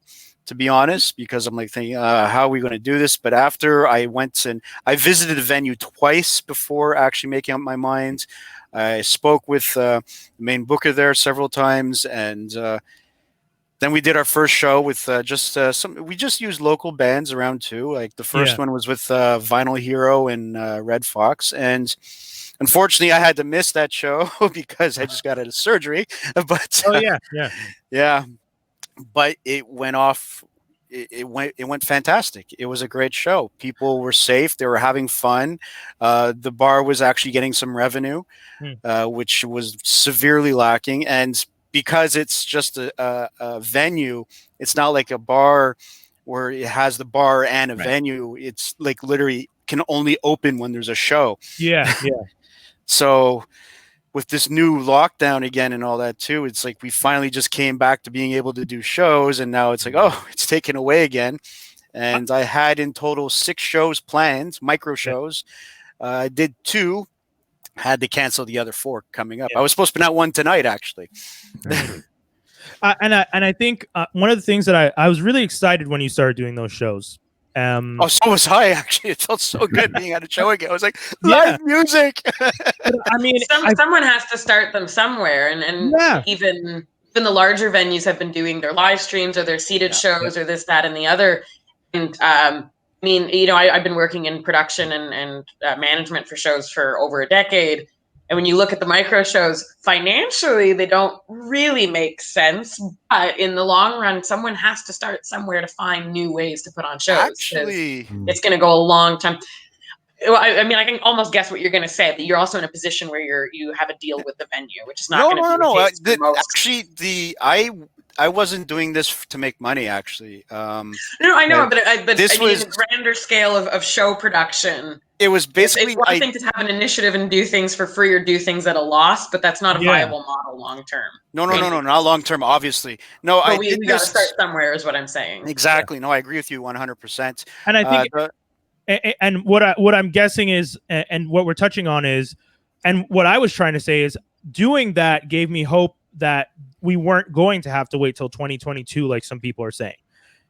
to be honest, because I'm like thinking, how are we going to do this? But after I went and I visited the venue twice before actually making up my mind. I spoke with the main booker there several times, and then we did our first show with we just used local bands around too. Like the first one was with Vinyl Hero and Red Fox, and unfortunately, I had to miss that show because I just got out of surgery. But yeah. But it went off. It went fantastic. It was a great show. People were safe. They were having fun. The bar was actually getting some revenue, which was severely lacking. And because it's just a venue, it's not like a bar where it has the bar and a venue. It's like literally can only open when there's a show. Yeah. So with this new lockdown again and all that too, it's like we finally just came back to being able to do shows, and now it's like, oh, it's taken away again. And I had in total 6 shows planned, micro shows. I did 2, had to cancel the other 4 coming up. I was supposed to be at one tonight, actually. And I think one of the things that I was really excited when you started doing those shows. So was I, actually. It felt so good being at a show again. I was like, live music. I mean, someone has to start them somewhere, and even the larger venues have been doing their live streams or their seated shows or this, that, and the other. And I mean, you know, I've been working in production and management for shows for over a decade. And when you look at the micro shows, financially, they don't really make sense. But in the long run, someone has to start somewhere to find new ways to put on shows. Actually, it's going to go a long time. Well, I mean, I can almost guess what you're going to say. That you're also in a position where you have a deal with the venue, which is not going to be the case for most. Actually, I wasn't doing this to make money, actually. No, I know, but this was a grander scale of show production. It was basically it's one thing to have an initiative and do things for free or do things at a loss, but that's not a viable model long term. No, not long term, obviously. No, but we got to start somewhere, is what I'm saying. Exactly. No, I agree with you 100%. And I think, and what I'm guessing is, and what we're touching on is, and what I was trying to say is, doing that gave me hope that we weren't going to have to wait till 2022, like some people are saying.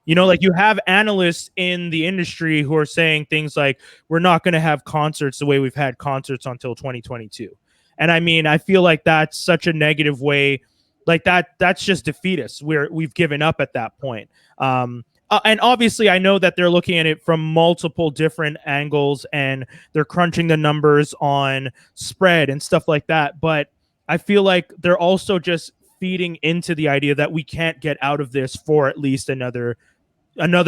You know, like you have analysts in the industry who are saying things like, we're not going to have concerts the way we've had concerts until 2022. And I mean, I feel like that's such a negative way, like that's just defeatist. We've given up at that point. And obviously I know that they're looking at it from multiple different angles and they're crunching the numbers on spread and stuff like that. But I feel like they're also just feeding into the idea that we can't get out of this for at least another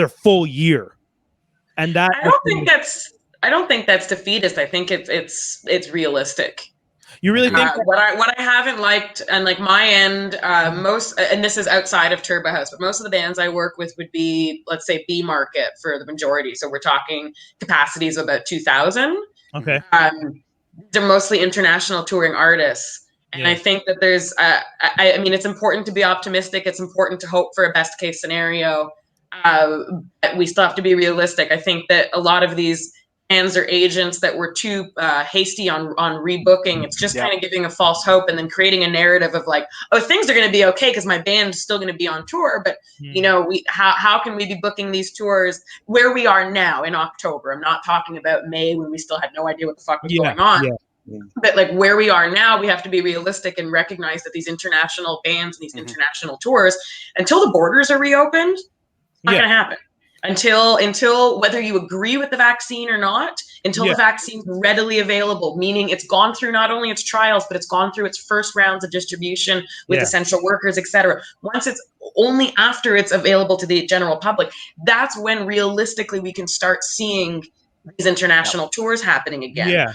full year. And that I don't think that's defeatist. I think it's realistic. You really think what I haven't liked, and like my end, most, and this is outside of Turbo House, but most of the bands I work with would be, let's say, B market for the majority. So we're talking capacities of about 2,000. Okay. They're mostly international touring artists. And I think that there's, I mean, it's important to be optimistic. It's important to hope for a best case scenario. But we still have to be realistic. I think that a lot of these bands or agents that were too hasty on rebooking, it's just kind of giving a false hope and then creating a narrative of like, oh, things are going to be okay because my band is still going to be on tour. But you know, how can we be booking these tours where we are now in October? I'm not talking about May when we still had no idea what the fuck was going on. But like where we are now, we have to be realistic and recognize that these international bands and these international tours, until the borders are reopened, it's not going to happen. Until whether you agree with the vaccine or not, until the vaccine's readily available, meaning it's gone through not only its trials, but it's gone through its first rounds of distribution with essential workers, etc. Once it's only after it's available to the general public, that's when realistically we can start seeing these international tours happening again.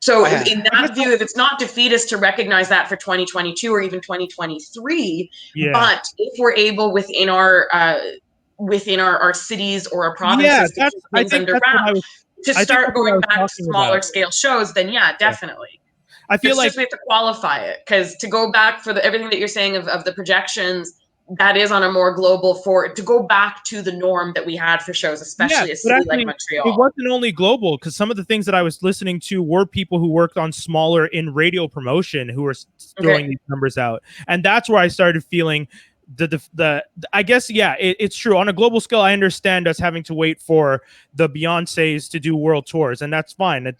So in that view, if it's not defeatist to recognize that for 2022 or even 2023, but if we're able within our cities or our provinces to keep things under wraps, to start going back to smaller scale shows, then definitely. I feel like we have to qualify it, because to go back for everything that you're saying of the projections, that is on a more global to go back to the norm that we had for shows, especially a city like Montreal. It wasn't only global, because some of the things that I was listening to were people who worked on smaller in radio promotion who were throwing these numbers out. And that's where I started feeling I guess, it's true. On a global scale, I understand us having to wait for the Beyoncés to do world tours, and that's fine.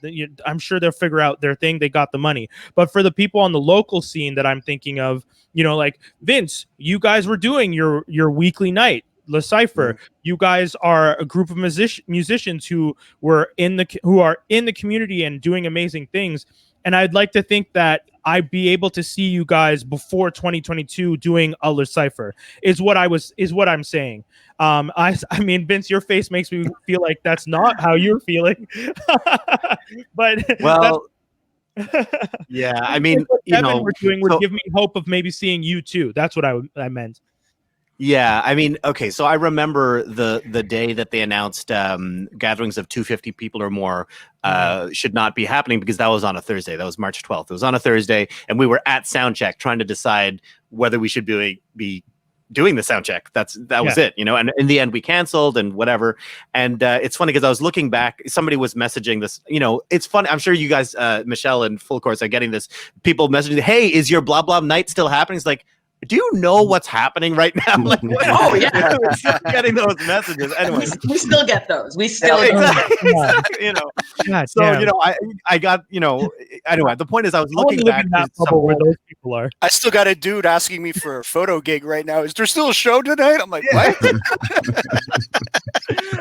I'm sure they'll figure out their thing. They got the money. But for the people on the local scene that I'm thinking of, you know, like Vince, you guys were doing your weekly night, Le Cypher. You guys are a group of musicians who are in the community and doing amazing things. And I'd like to think that I'd be able to see you guys before 2022 doing a Le Cypher is what I'm saying. I mean, Vince, your face makes me feel like that's not how you're feeling. But yeah, I mean, you know, would give me hope of maybe seeing you too. That's what I meant. Yeah, I mean, okay, so I remember the day that they announced gatherings of 250 people or more should not be happening, because that was on a Thursday. That was March 12th. It was on a Thursday, and we were at soundcheck trying to decide whether we should be doing the soundcheck. That was it, you know. And in the end, we canceled and whatever. And it's funny because I was looking back. Somebody was messaging this. You know, it's funny. I'm sure you guys, Michelle and Full Course, are getting this. People messaging, "Hey, is your blah blah night still happening?" It's like, do you know what's happening right now? Like, oh yeah, we're still getting those messages. Anyway, we still get those. We still exactly, you know. God, so damn. You know, I got, you know. Anyway, the point is, I was looking back at where those people are. I still got a dude asking me for a photo gig right now. Is there still a show tonight? I'm like, what?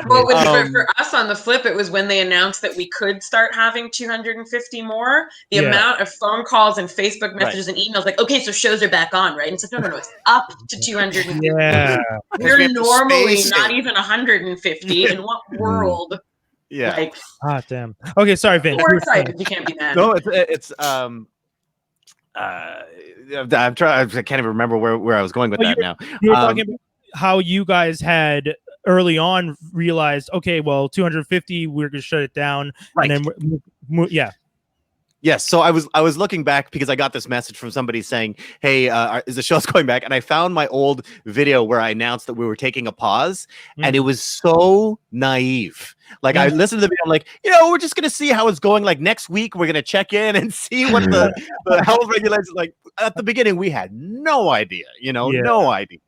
Well, for us on the flip, it was when they announced that we could start having 250 more. The amount of phone calls and Facebook messages and emails, like, okay, so shows are back on, right? And it's like, no, it's up to 250. Yeah. We're normally not even 150. In what world? Yeah. Like, damn. Okay, sorry, Vince. We're excited. You can't be mad. No, it's I'm trying. I can't even remember where I was going with that now. You were talking about how you guys had early on realized, okay, well, 250, we're gonna shut it down, right. And then Yes, so I was looking back because I got this message from somebody saying, "Hey, is the show's going back?" And I found my old video where I announced that we were taking a pause, and it was so naive. Like I listened to the video, I'm like, you know, we're just gonna see how it's going. Like next week, we're gonna check in and see what the health regulations like. At the beginning, we had no idea, you know, no idea.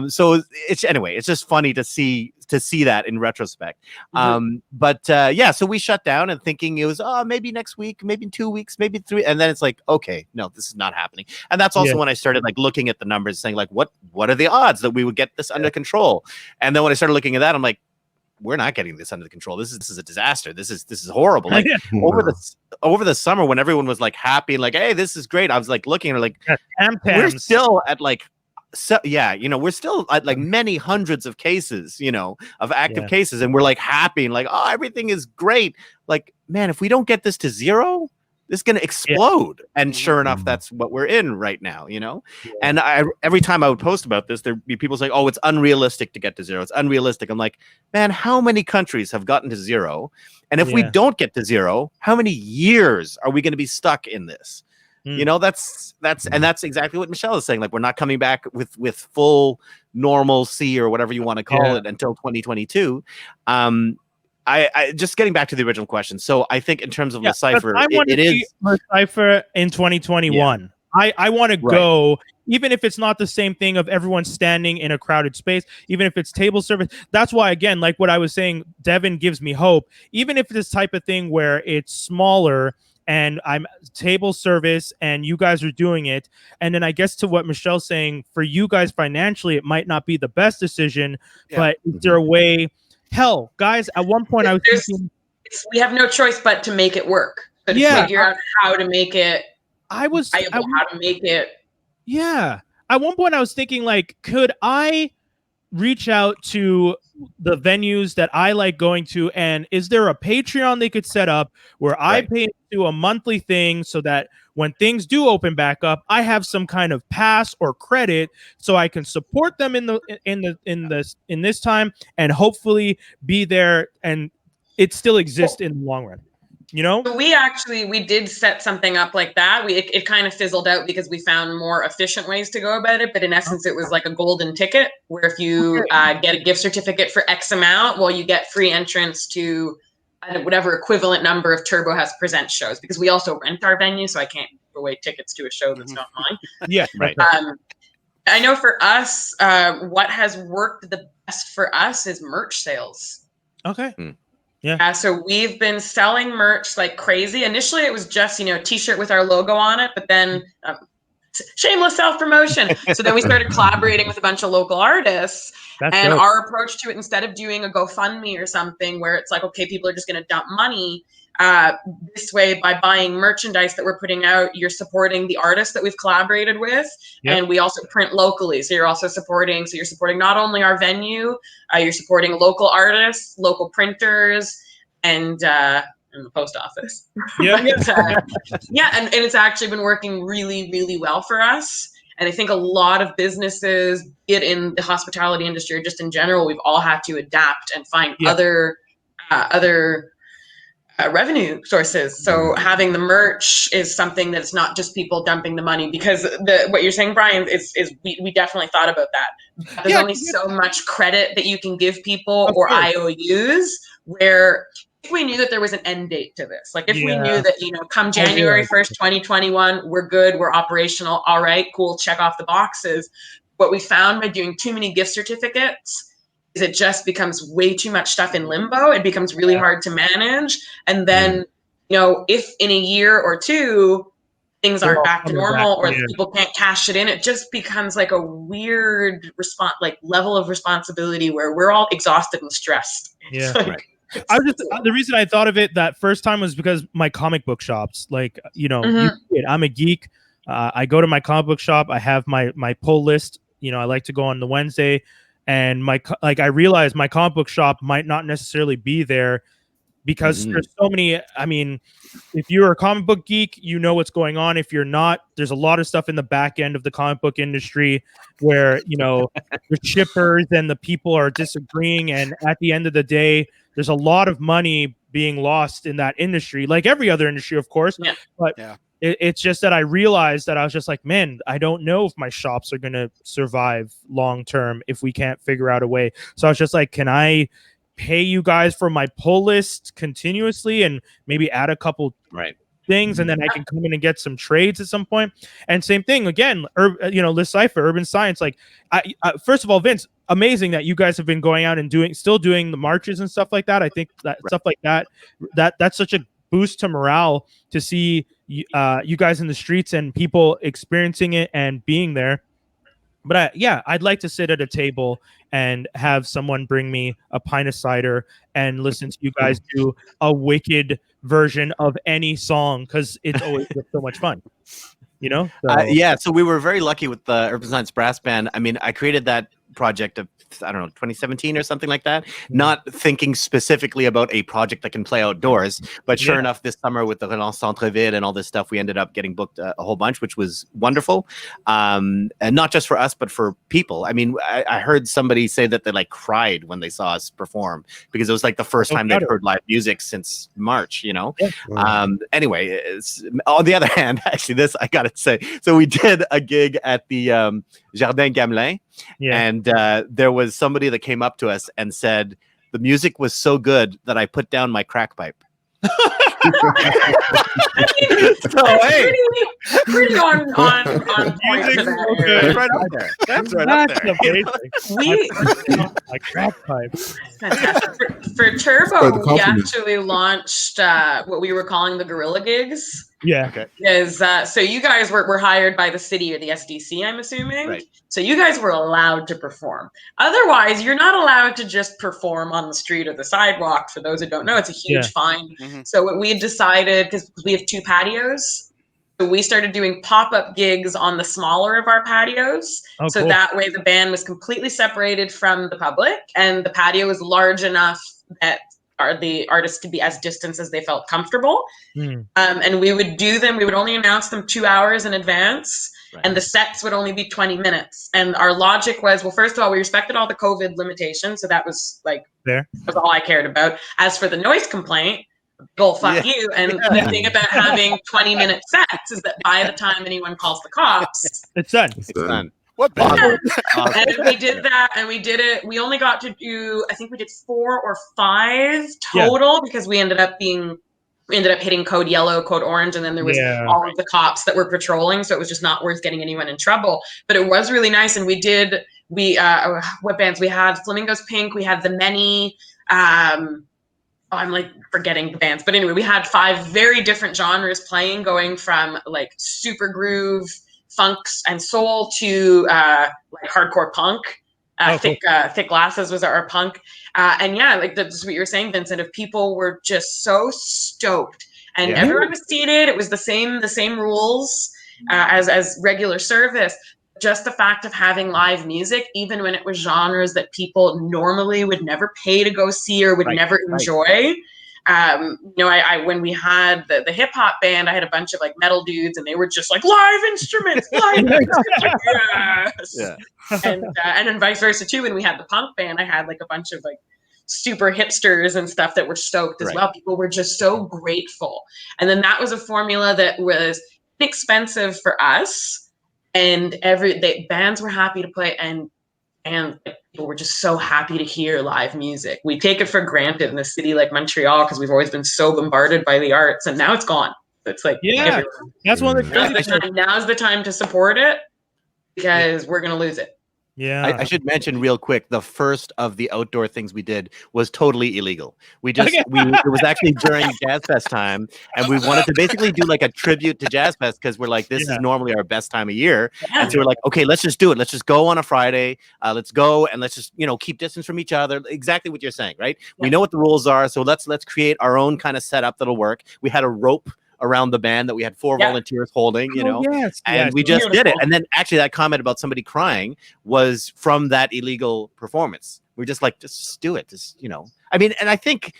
So it's just funny to see that in retrospect. But so we shut down and thinking it was maybe next week, maybe in 2 weeks, maybe 3, and then it's like, okay, no, this is not happening. And that's also when I started like looking at the numbers, saying like, what are the odds that we would get this under control? And then when I started looking at that, I'm like, we're not getting this under control. This is a disaster. This is horrible. Like over the summer when everyone was like happy and like, hey, this is great. I was like looking and like, we're still at like, you know, we're still at like many hundreds of cases, you know, of active cases, and we're like happy and like, oh, everything is great. Like, man, if we don't get this to zero, this is going to explode. And sure enough, that's what we're in right now, you know? And every time I would post about this, there'd be people saying, oh, it's unrealistic to get to zero. It's unrealistic. I'm like, man, how many countries have gotten to zero? And if we don't get to zero, how many years are we going to be stuck in this? You know, that's exactly what Michelle is saying. Like, we're not coming back with full normalcy or whatever you want to call it until 2022. I just getting back to the original question. So I think in terms of Decipher, I want to see Decipher in 2021. Yeah. I want to go, even if it's not the same thing of everyone standing in a crowded space, even if it's table service. That's why, again, like what I was saying, Devin gives me hope. Even if this type of thing where it's smaller and I'm table service and you guys are doing it. And then I guess to what Michelle's saying, for you guys financially, it might not be the best decision, but is there a way? Hell, guys, at one point I was thinking, we have no choice but to make it work. So to figure out how to make it how to make it. Yeah. At one point I was thinking, like, could I reach out to the venues that I like going to, and is there a Patreon they could set up where I pay into a monthly thing so that when things do open back up, I have some kind of pass or credit so I can support them in this time and hopefully be there and it still exists in the long run. You know, we did set something up like that. It kind of fizzled out because we found more efficient ways to go about it. But in essence, it was like a golden ticket where if you get a gift certificate for X amount, well, you get free entrance to whatever equivalent number of Turbo House Presents shows, because we also rent our venue, so I can't give away tickets to a show that's not mine. Yeah, right. I know for us, what has worked the best for us is merch sales. Okay. Yeah. So we've been selling merch like crazy. Initially, it was just, t-shirt with our logo on it, but then shameless self-promotion. So then we started collaborating with a bunch of local artists. And our approach to it, instead of doing a GoFundMe or something where it's like, okay, people are just going to dump money, this way, by buying merchandise that we're putting out, you're supporting the artists that we've collaborated with. And we also print locally. So you're supporting not only our venue, you're supporting local artists, local printers, and the post office. And it's actually been working really, really well for us. And I think a lot of businesses, be it in the hospitality industry or just in general, we've all had to adapt and find other revenue sources. So having the merch is something that's not just people dumping the money, because what you're saying, Brian, is we definitely thought about that. There's only so much credit that you can give people or IOUs, where if we knew that there was an end date to this, like if we knew that, come January 1st, 2021, we're good, we're operational. All right, cool. Check off the boxes. What we found by doing too many gift certificates is it just becomes way too much stuff in limbo. It becomes really hard to manage. And then, if in a year or two, things aren't back to normal or people can't cash it in, it just becomes like a weird level of responsibility where we're all exhausted and stressed. Yeah. The reason I thought of it that first time was because my comic book shops, like, I'm a geek. I go to my comic book shop. I have my pull list. I like to go on the Wednesday, and I realized my comic book shop might not necessarily be there because there's so many. I mean, if you're a comic book geek, you know what's going on. If you're not, there's a lot of stuff in the back end of the comic book industry where, the shippers and the people are disagreeing. And at the end of the day, there's a lot of money being lost in that industry, like every other industry, of course. Yeah. But it's just that I realized that I was just like, man, I don't know if my shops are going to survive long term if we can't figure out a way. So I was just like, can I pay you guys for my pull list continuously and maybe add a couple things, and then I can come in and get some trades at some point? And same thing again, Decipher, Urban Science. Like, first of all, Vince, amazing that you guys have been going out and still doing the marches and stuff like that. I think that stuff like that's such a boost to morale to see you guys in the streets and people experiencing it and being there. But I'd like to sit at a table and have someone bring me a pint of cider and listen to you guys do a wicked version of any song, because it's always so much fun. So. So we were very lucky with the Urban Science Brass Band. I mean, I created that project of, I don't know, 2017 or something like that. Not thinking specifically about a project that can play outdoors, but sure enough, this summer with the Relance Centre-Ville and all this stuff, we ended up getting booked a whole bunch, which was wonderful. And not just for us, but for people. I mean, I heard somebody say that they like cried when they saw us perform because it was like the first time they'd heard live music since March, you know? Anyway, on the other hand, actually, this I gotta say, so we did a gig at the Jardin Gamelin, and there was somebody that came up to us and said the music was so good that I put down my crack pipe. So hey, pretty on point to that. That's right up there. That's right up there. Amazing. Like crack pipe. For Turbo, we actually launched what we were calling the guerrilla gigs. Yeah. Okay. Because so you guys were hired by the city or the SDC, I'm assuming. Right. So you guys were allowed to perform. Otherwise, you're not allowed to just perform on the street or the sidewalk. For those who don't know, it's a huge fine. So what we had decided, because we have 2 patios, so we started doing pop-up gigs on the smaller of our patios. So that way the band was completely separated from the public, and the patio was large enough that the artists could be as distant as they felt comfortable. And we would do them. We would only announce them 2 hours in advance. And the sets would only be 20 minutes. And our logic was, well, first of all, we respected all the COVID limitations. So that was like, that was all I cared about. As for the noise complaint, go fuck you. And the thing about having 20-minute sets is that by the time anyone calls the cops, it's done. It's done. What? And we did that, and we did it. We only got to do, I think we did 4 or 5 total because we ended up hitting code yellow, code orange, and then there was all of the cops that were patrolling, so it was just not worth getting anyone in trouble. But it was really nice, and what bands we had? Flamingos Pink, we had The Many. I'm like forgetting the bands, but anyway, we had 5 very different genres playing, going from like super groove, funks and soul to like hardcore punk. Thick Glasses was our punk. And like that's what you were saying, Vincent, if people were just so stoked and everyone was seated, it was the same rules as regular service. Just the fact of having live music, even when it was genres that people normally would never pay to go see or would never enjoy. When we had the hip hop band, I had a bunch of like metal dudes, and they were just like live instruments. Yes. And then vice versa too. When we had the punk band, I had like a bunch of like super hipsters and stuff that were stoked as well. People were just so grateful. And then that was a formula that was inexpensive for us, and bands were happy to play, and people were just so happy to hear live music. We take it for granted in a city like Montreal because we've always been so bombarded by the arts, and now it's gone. It's like that's one of the now's the time to support it because we're gonna lose it. I should mention real quick, the first of the outdoor things we did was totally illegal. It was actually during Jazz Fest time, and we wanted to basically do like a tribute to Jazz Fest because we're like, this is normally our best time of year. And so we're like, okay, let's just do it. Let's just go on a Friday. Let's go and let's just, keep distance from each other. Exactly what you're saying, right? We know what the rules are. So let's create our own kind of setup that'll work. We had a rope around the band that we had 4 volunteers holding, and we just did it. And then actually that comment about somebody crying was from that illegal performance. We're just like, just do it. I mean, and I think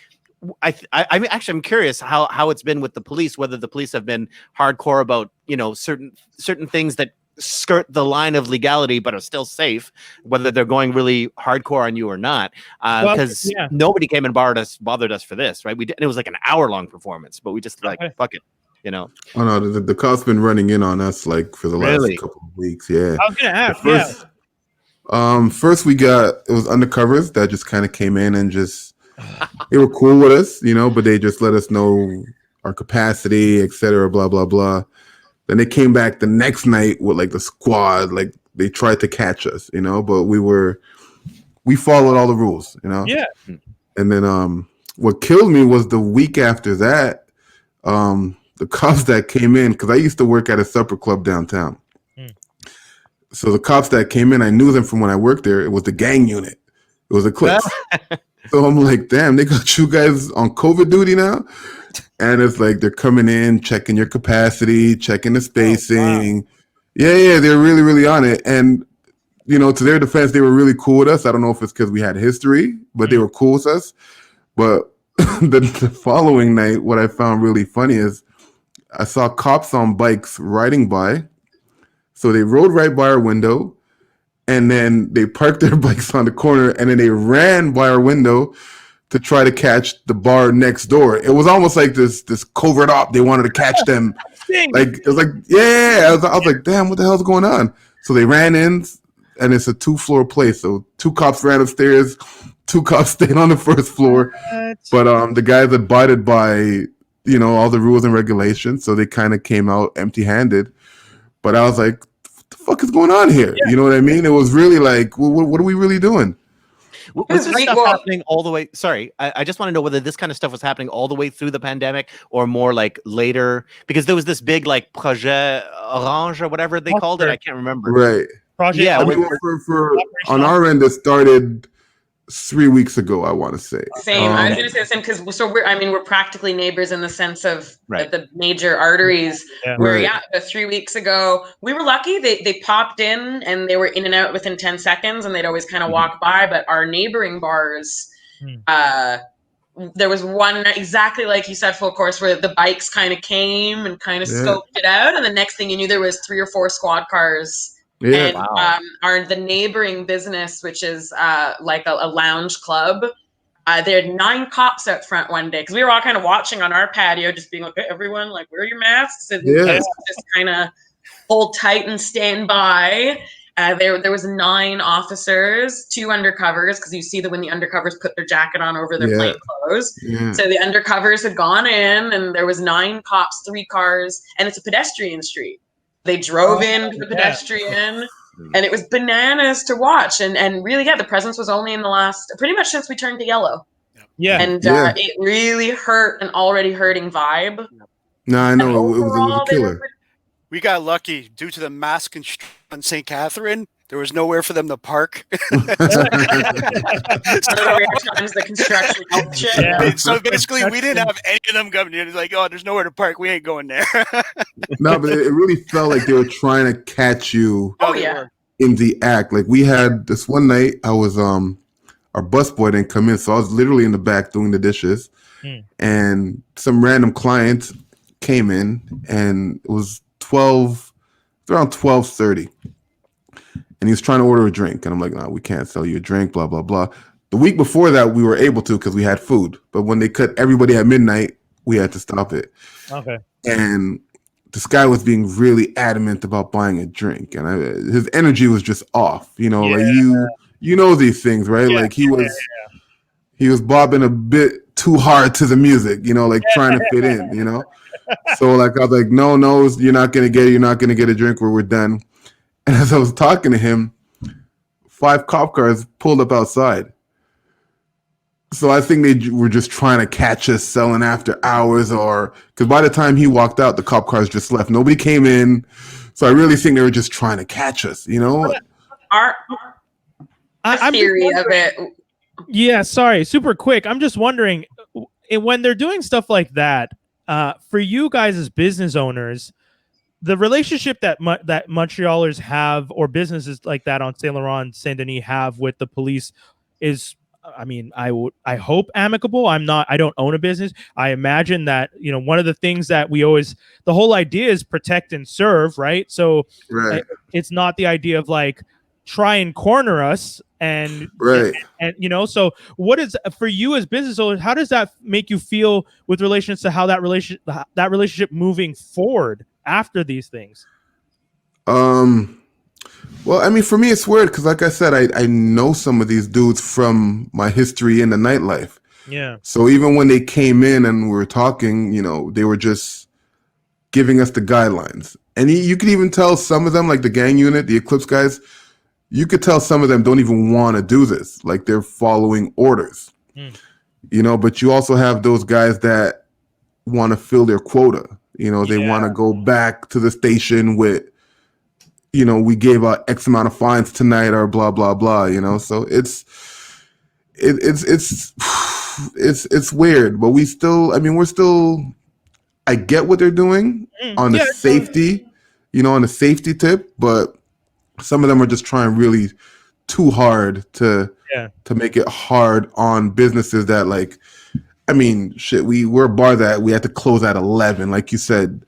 I'm curious how it's been with the police, whether the police have been hardcore about, certain things that skirt the line of legality but are still safe, whether they're going really hardcore on you or not, because nobody came and bothered us for this, right? It was like an hour-long performance, but we just like fuck it, Oh no, the cops been running in on us like for the last couple of weeks. I was gonna ask. First it was undercovers that just kind of came in and just they were cool with us, but they just let us know our capacity, etc. Blah blah blah. Then they came back the next night with like the squad, like they tried to catch us, but we followed all the rules, Yeah. And then what killed me was the week after that, the cops that came in, because I used to work at a supper club downtown. So the cops that came in, I knew them from when I worked there. It was the gang unit. It was Eclipse. So I'm like, damn, they got you guys on COVID duty now? And it's like they're coming in, checking your capacity, checking the spacing. Yeah, they're really, really on it. And to their defense, they were really cool with us. I don't know if it's because we had history, but they were cool with us. But the following night, what I found really funny is I saw cops on bikes riding by. So they rode right by our window, and then they parked their bikes on the corner, and then they ran by our window to try to catch the bar next door. It was almost like this covert op. They wanted to catch them. Like, it was like, yeah. I was like, damn, what the hell's going on? So they ran in, and it's a 2-floor place. So 2 cops ran upstairs, 2 cops stayed on the first floor. But the guys abided by, all the rules and regulations. So they kind of came out empty-handed. But I was like, what the fuck is going on here? Yeah. You know what I mean? It was really like, what are we really doing? Was this stuff happening all the way? Sorry, I just want to know whether this kind of stuff was happening all the way through the pandemic or more like later, because there was this big like Projet Orange or whatever they called it. I can't remember. Right. Project. Yeah. I mean, for on our end, it started 3 weeks ago, I want to say. Same. I was going to say the same because we're practically neighbors in the sense of the major arteries. Yeah. Where 3 weeks ago we were lucky. They popped in and they were in and out within 10 seconds, and they'd always kind of walk by. But our neighboring bars, there was one exactly like you said, full course, where the bikes kind of came and kind of scoped it out, and the next thing you knew, there was 3 or 4 squad cars. Yeah, and the neighboring business, which is like a lounge club, they had 9 cops out front one day because we were all kind of watching on our patio, just being like, hey, everyone, like, wear your masks and just kind of hold tight and stand by. There was 9 officers, 2 undercovers, because you see that when the undercovers put their jacket on over their plain clothes. Yeah. So the undercovers had gone in, and there was 9 cops, 3 cars, and it's a pedestrian street. They drove into the pedestrian, and it was bananas to watch. And really, the presence was only in the last, pretty much since we turned to yellow. Yeah. And it really hurt an already hurting vibe. No, I know. It was a killer. We got lucky due to the mass construction on St. Catherine. There was nowhere for them to park. The construction helped shit. Yeah. So basically, we didn't have any of them coming in. It's like, oh, there's nowhere to park. We ain't going there. No, but it really felt like they were trying to catch you in the act. Like, we had this one night, I was, our busboy didn't come in, so I was literally in the back doing the dishes. And some random client came in, and it was around 12:30. And he was trying to order a drink. And I'm like, no, we can't sell you a drink, blah, blah, blah. The week before that, we were able to because we had food. But when they cut everybody at midnight, we had to stop it. Okay. And this guy was being really adamant about buying a drink. And his energy was just off. Like you know these things, right? Like he was bobbing a bit too hard to the music, like trying to fit in, So like I was like, no, you're not going to get a drink where we're done. And as I was talking to him, 5 cop cars pulled up outside. So I think they were just trying to catch us selling after hours, or because by the time he walked out, the cop cars just left. Nobody came in. So I really think they were just trying to catch us, Our theory of it. Yeah, sorry, super quick. I'm just wondering, when they're doing stuff like that, for you guys as business owners, the relationship that that Montrealers have, or businesses like that on Saint Laurent, Saint Denis have with the police is, I mean, I hope amicable. I don't own a business. I imagine that, one of the things that the whole idea is protect and serve, right? So it's not the idea of like try and corner us and so what is for you as business owners, how does that make you feel with relations to how that relationship moving forward after these things? Well, I mean, for me, it's weird because, like I said, I know some of these dudes from my history in the nightlife. Yeah. So even when they came in and we were talking, they were just giving us the guidelines. And you could even tell some of them, like the gang unit, the Eclipse guys, you could tell some of them don't even want to do this. Like, they're following orders. But you also have those guys that want to fill their quota. They want to go back to the station with, we gave out X amount of fines tonight or blah, blah, blah, so it's weird, but we're still, I get what they're doing on the safety, on the safety tip, but some of them are just trying really too hard to make it hard on businesses that, like, I mean, shit, we're a bar that we had to close at 11. Like you said,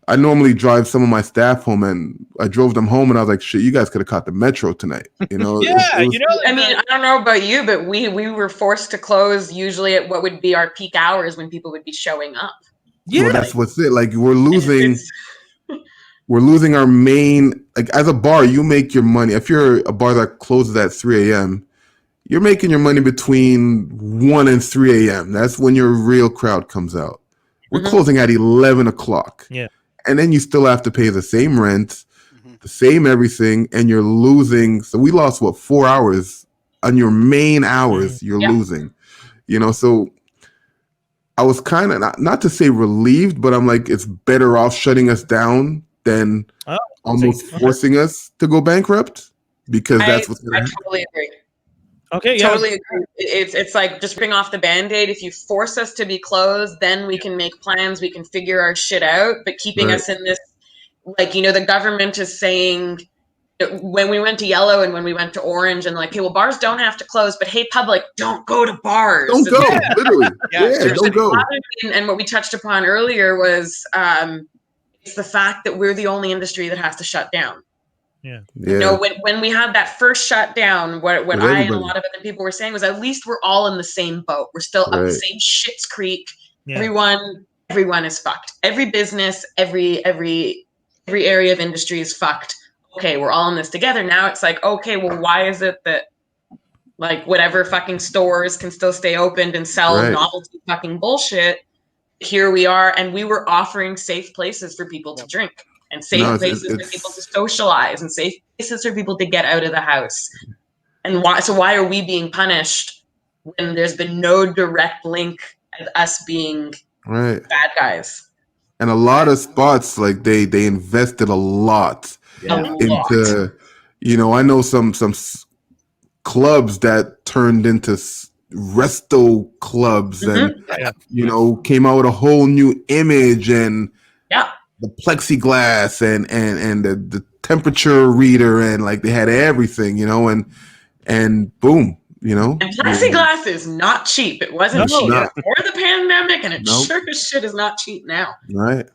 I normally drive some of my staff home, and I drove them home, and I was like, shit, you guys could have caught the metro tonight. You know? Yeah, it was, you know. I mean, I don't know about you, but we were forced to close usually at what would be our peak hours when people would be showing up. Yeah, well, that's what's it. Like, we're losing our main, like, as a bar, you make your money. If you're a bar that closes at 3 a.m., you're making your money between 1 and 3 a.m. That's when your real crowd comes out. We're closing at 11 o'clock. Yeah. And then you still have to pay the same rent, the same everything, and you're losing. So we lost, 4 hours on your main hours you're losing. You know, so I was kind of, not to say relieved, but I'm like, it's better off shutting us down than almost forcing us to go bankrupt, because that's what's going to happen. I totally agree. Okay, yeah. Totally agree. It's like just ripping off the Band-Aid. If you force us to be closed, then we can make plans, we can figure our shit out. But keeping us in this, like, you know, the government is saying, when we went to yellow and when we went to orange, and like, okay, well, bars don't have to close, but hey, public, don't go to bars. Don't go, literally. Don't go. And what we touched upon earlier was it's the fact that we're the only industry that has to shut down. Yeah. You know, when we had that first shutdown, what I and a lot of other people were saying was, at least we're all in the same boat. We're still up the same shit's creek. Yeah. Everyone is fucked. Every business, every area of industry is fucked. Okay, we're all in this together. Now it's like, okay, well, why is it that, like, whatever fucking stores can still stay open and sell novelty fucking bullshit? Here we are, and we were offering safe places for people to drink, and safe places for people to socialize, and safe places for people to get out of the house. And why are we being punished when there's been no direct link of us being bad guys? And a lot of spots, like, they invested a lot into, you know, I know some clubs that turned into resto clubs, and you know, came out with a whole new image, and the plexiglass and the temperature reader, and like, they had everything, you know, and boom, you know. And plexiglass is not cheap. It wasn't cheap before the pandemic, and it sure as shit is not cheap now. Right.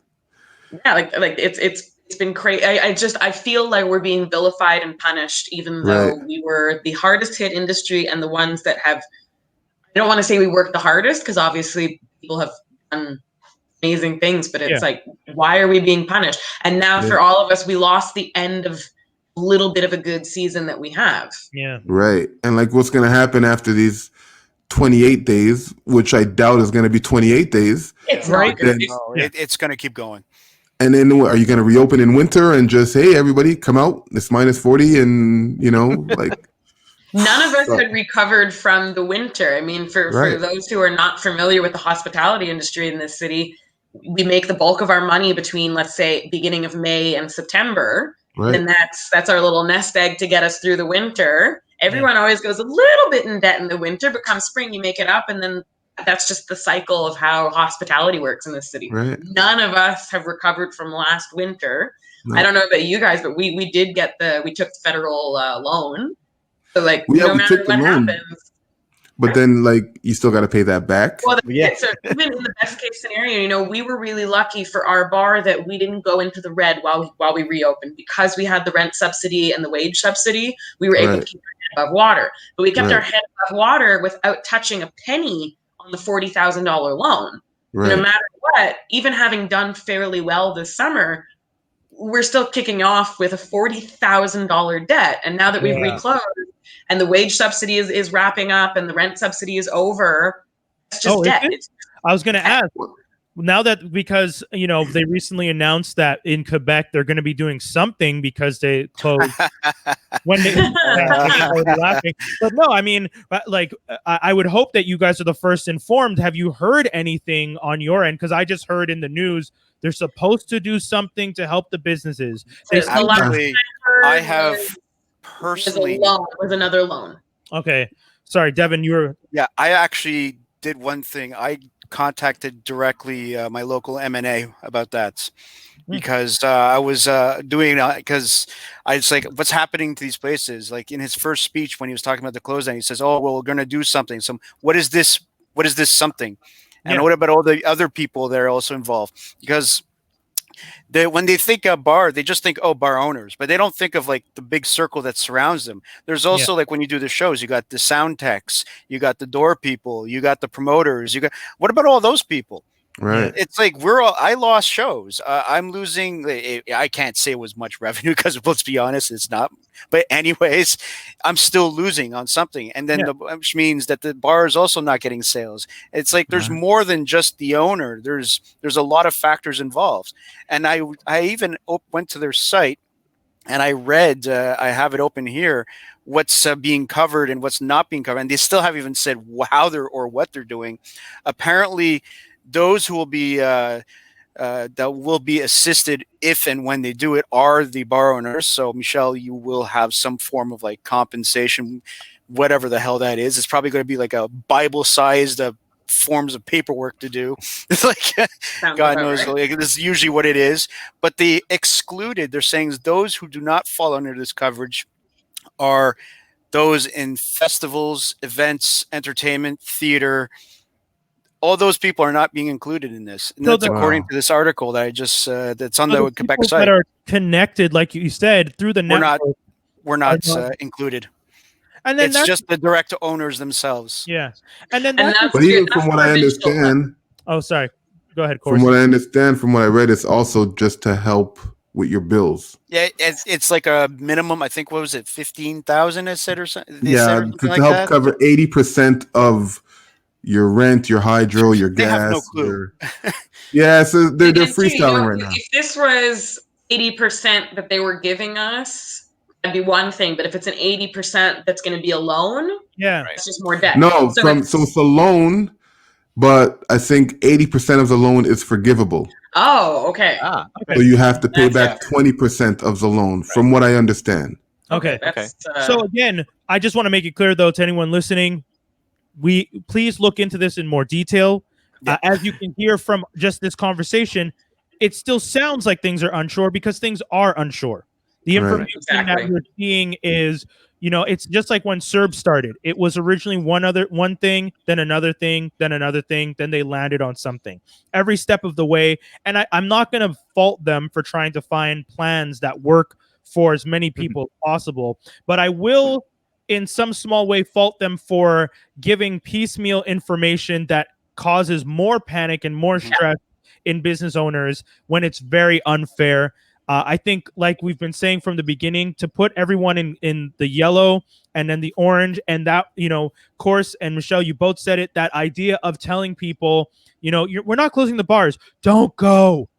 Yeah, like it's been crazy. I feel like we're being vilified and punished, even though we were the hardest hit industry and the ones that have. I don't want to say we worked the hardest, because obviously people have done amazing things, but it's like, why are we being punished? And now for all of us, we lost the end of a little bit of a good season that we have. Yeah. Right. And like, what's going to happen after these 28 days, which I doubt is going to be 28 days. It's right. It's going to keep going. And then are you going to reopen in winter and just, hey, everybody, come out, it's -40, and, you know, like. None of us had recovered from the winter. I mean, for those who are not familiar with the hospitality industry in this city, we make the bulk of our money between, let's say, beginning of May and September. Right. And that's our little nest egg to get us through the winter. Everyone always goes a little bit in debt in the winter, but come spring, you make it up. And then that's just the cycle of how hospitality works in this city. Right. None of us have recovered from last winter. No. I don't know about you guys, but we did get we took the federal loan. So, like, no matter what happens. But then, like, you still got to pay that back. Well, so even in the best case scenario, you know, we were really lucky for our bar that we didn't go into the red while we reopened, because we had the rent subsidy and the wage subsidy. We were able to keep our head above water, but we kept our head above water without touching a penny on the $40,000 loan. Right. No matter what, even having done fairly well this summer, we're still kicking off with a $40,000 debt. And now that we've reclosed and the wage subsidy is wrapping up and the rent subsidy is over, it's just debt. I was going to ask, now that, because, you know, they recently announced that in Quebec, they're going to be doing something because they closed when they laughing. But no, I mean, like, I would hope that you guys are the first informed. Have you heard anything on your end? Because I just heard in the news they're supposed to do something to help the businesses. Actually, I have personally. It was another loan. Okay. Sorry, Devin, you were. Yeah, I actually did one thing. I contacted directly my local M&A about that. because I was doing because I was like, what's happening to these places? Like in his first speech when he was talking about the close down, he says, "Oh, well, we're going to do something. So what is this? What is this something? And Yeah. what about all the other people that are also involved? Because when they think of bar, they just think, oh, bar owners, but they don't think of like the big circle that surrounds them. There's also like when you do the shows, you got the sound techs, you got the door people, you got the promoters, you got what about all those people? Right. It's like I lost shows. I'm losing. I can't say it was much revenue because let's be honest, it's not. But anyways, I'm still losing on something, and then which means that the bar is also not getting sales. It's like there's more than just the owner. There's a lot of factors involved, and I even went to their site and I read. I have it open here. What's being covered and what's not being covered, and they still haven't even said how they're or what they're doing. Apparently, those who will be that will be assisted if and when they do it are the bar owners. So Michelle, you will have some form of like compensation, whatever the hell that is. It's probably going to be like a Bible-sized forms of paperwork to do. It's like God knows, like, this is usually what it is. But the excluded, they're saying those who do not fall under this coverage are those in festivals, events, entertainment, theater. All those people are not being included in this, and that's according to this article that I just that's on the Quebec site. That are connected, like you said, through the network. We're not included. And then it's just the direct owners themselves. Yeah, and then but even from what I understand, oh, sorry, go ahead, Corey. From what I understand, from what I read, it's also just to help with your bills. Yeah, it's like a minimum. I think what was it, 15,000? I said or something. Yeah, to help cover 80% of your rent, your hydro, your they gas. Have no clue. Yeah, so they're freestyling right now. If this was 80% that they were giving us, that'd be one thing. But if it's an 80% that's going to be a loan, it's just more debt. No, so it's a loan, but I think 80% of the loan is forgivable. Oh, okay. So you have to pay back 20% of the loan, from what I understand. Okay. So again, I just want to make it clear, though, to anyone listening, please look into this in more detail. As you can hear from just this conversation, it still sounds like things are unsure because things are unsure. The information that we're seeing is, it's just like when Serb started. It was originally one thing, then another thing, then another thing, then they landed on something every step of the way. And I'm not going to fault them for trying to find plans that work for as many people as possible, but I will in some small way fault them for giving piecemeal information that causes more panic and more stress in business owners when it's very unfair. I think, like we've been saying from the beginning, to put everyone in the yellow and then the orange, and that, Course and Michelle, you both said it, that idea of telling people, we're not closing the bars. Don't go.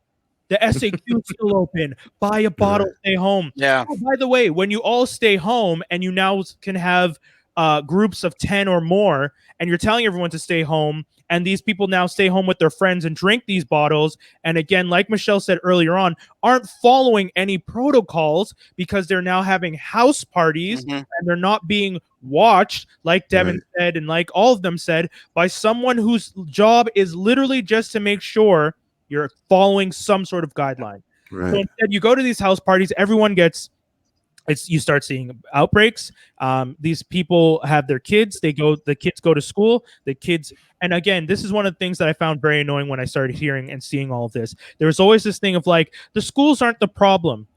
The SAQ is still open. Buy a bottle, stay home. Yeah. Oh, by the way, when you all stay home and you now can have groups of 10 or more, and you're telling everyone to stay home, and these people now stay home with their friends and drink these bottles, and again, like Michelle said earlier on, aren't following any protocols because they're now having house parties and they're not being watched, like Devin said, and like all of them said, by someone whose job is literally just to make sure you're following some sort of guideline. So instead, you go to these house parties, everyone gets, you start seeing outbreaks. These people have their kids. The kids go to school. And again, this is one of the things that I found very annoying when I started hearing and seeing all of this. There was always this thing of like, the schools aren't the problem.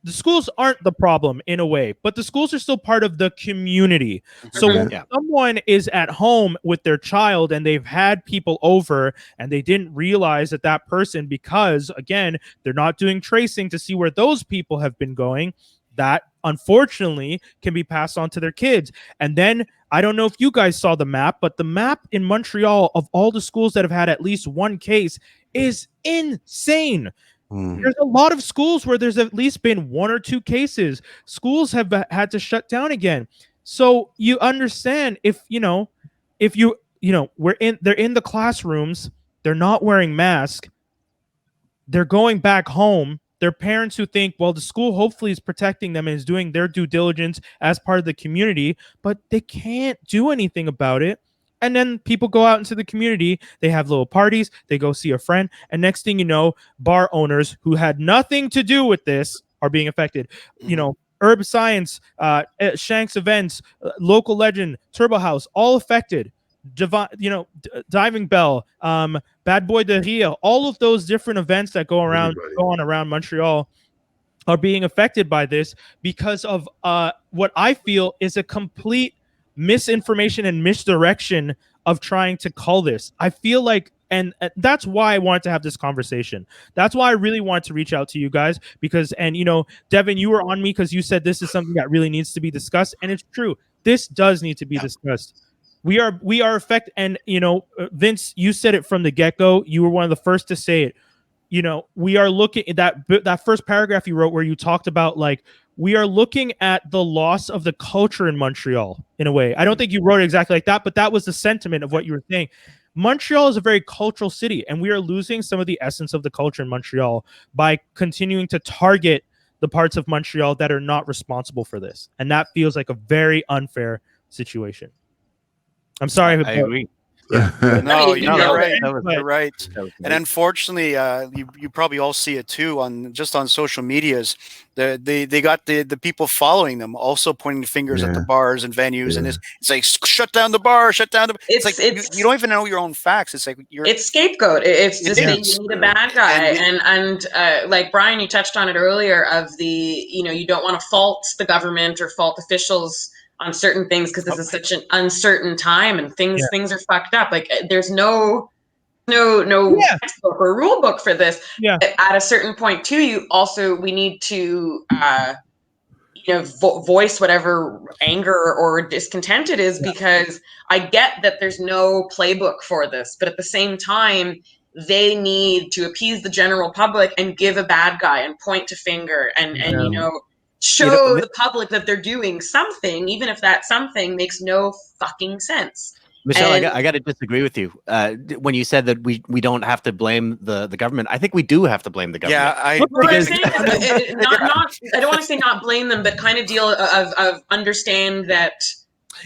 The schools aren't the problem in a way, but the schools are still part of the community. So when someone is at home with their child and they've had people over and they didn't realize that person, because again, they're not doing tracing to see where those people have been going, that unfortunately can be passed on to their kids. And then I don't know if you guys saw the map, but the map in Montreal of all the schools that have had at least one case is insane. There's a lot of schools where there's at least been one or two cases. Schools have had to shut down again. So you understand if they're in the classrooms, they're not wearing masks, they're going back home. Their parents who think, well, the school hopefully is protecting them and is doing their due diligence as part of the community, but they can't do anything about it And then people go out into the community, they have little parties, they go see a friend, and next thing you know, bar owners who had nothing to do with this are being affected. You know, Herb Science, Shanks Events, Local Legend, Turbo House, all affected. Diving Bell, Bad Boy de Rio, all of those different events that go on around Montreal are being affected by this because of what I feel is a complete misinformation and misdirection of trying to call this. I feel like, and that's why I wanted to have this conversation. That's why I really wanted to reach out to you guys because, and Devin, you were on me because you said this is something that really needs to be discussed, and it's true. This does need to be discussed. We are affected, and Vince, you said it from the get-go. You were one of the first to say it. We are looking at that first paragraph you wrote where you talked about like we are looking at the loss of the culture in Montreal in a way. I don't think you wrote it exactly like that, but that was the sentiment of what you were saying. Montreal is a very cultural city, and we are losing some of the essence of the culture in Montreal by continuing to target the parts of Montreal that are not responsible for this. And that feels like a very unfair situation. I'm sorry. I agree. Yeah. No, you're right. You're right. And unfortunately, you probably all see it too on social medias. They got the people following them also pointing fingers at the bars and venues, and it's like shut down the bar, shut down the. It's like you don't even know your own facts. It's like it's scapegoat. It's just that you need a bad guy, and like Brian, you touched on it earlier of the you don't want to fault the government or fault officials on certain things because this is such an uncertain time and things are fucked up. Like there's no textbook or rule book for this. Yeah. At a certain point too, we need to voice whatever anger or discontent it is because I get that there's no playbook for this, but at the same time they need to appease the general public and give a bad guy and point to finger and show the public that they're doing something, even if that something makes no fucking sense. Michelle, I got to disagree with you. When you said that we don't have to blame the government, I think we do have to blame the government. Yeah, I don't want to say not blame them, but kind of deal of understand that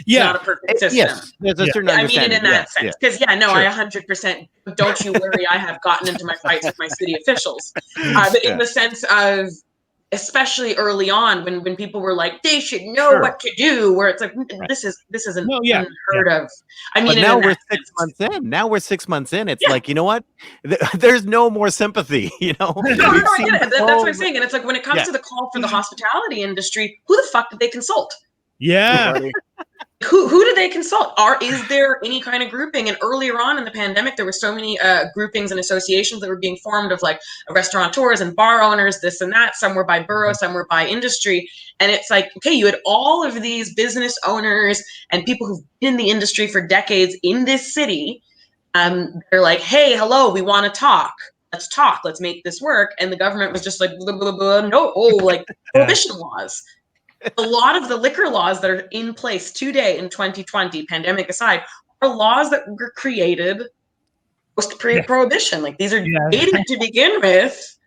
it's not a perfect system. Yes, there's a certain understanding. I mean it in that sense. Because I 100%. Don't you worry, I have gotten into my fights with my city officials. But in the sense of, especially early on when people were like they should know what to do, where it's like this isn't unheard of. I mean, but now we're 6 months in. Now we're 6 months in. It's like, you know what? There's no more sympathy. No, I get it. That's what I'm saying. And it's like when it comes to the call for the hospitality industry, who the fuck did they consult? Yeah. Who did they consult? Is there any kind of grouping? And earlier on in the pandemic, there were so many groupings and associations that were being formed of like restaurateurs and bar owners, this and that. Some were by borough, some were by industry. And it's like, okay, you had all of these business owners and people who've been in the industry for decades in this city. They're like, hey, hello, we want to talk. Let's talk. Let's make this work. And the government was just like, blah, blah, blah, no, like prohibition laws. A lot of the liquor laws that are in place today in 2020, pandemic aside, are laws that were created post-prohibition. Like these are dated to begin with.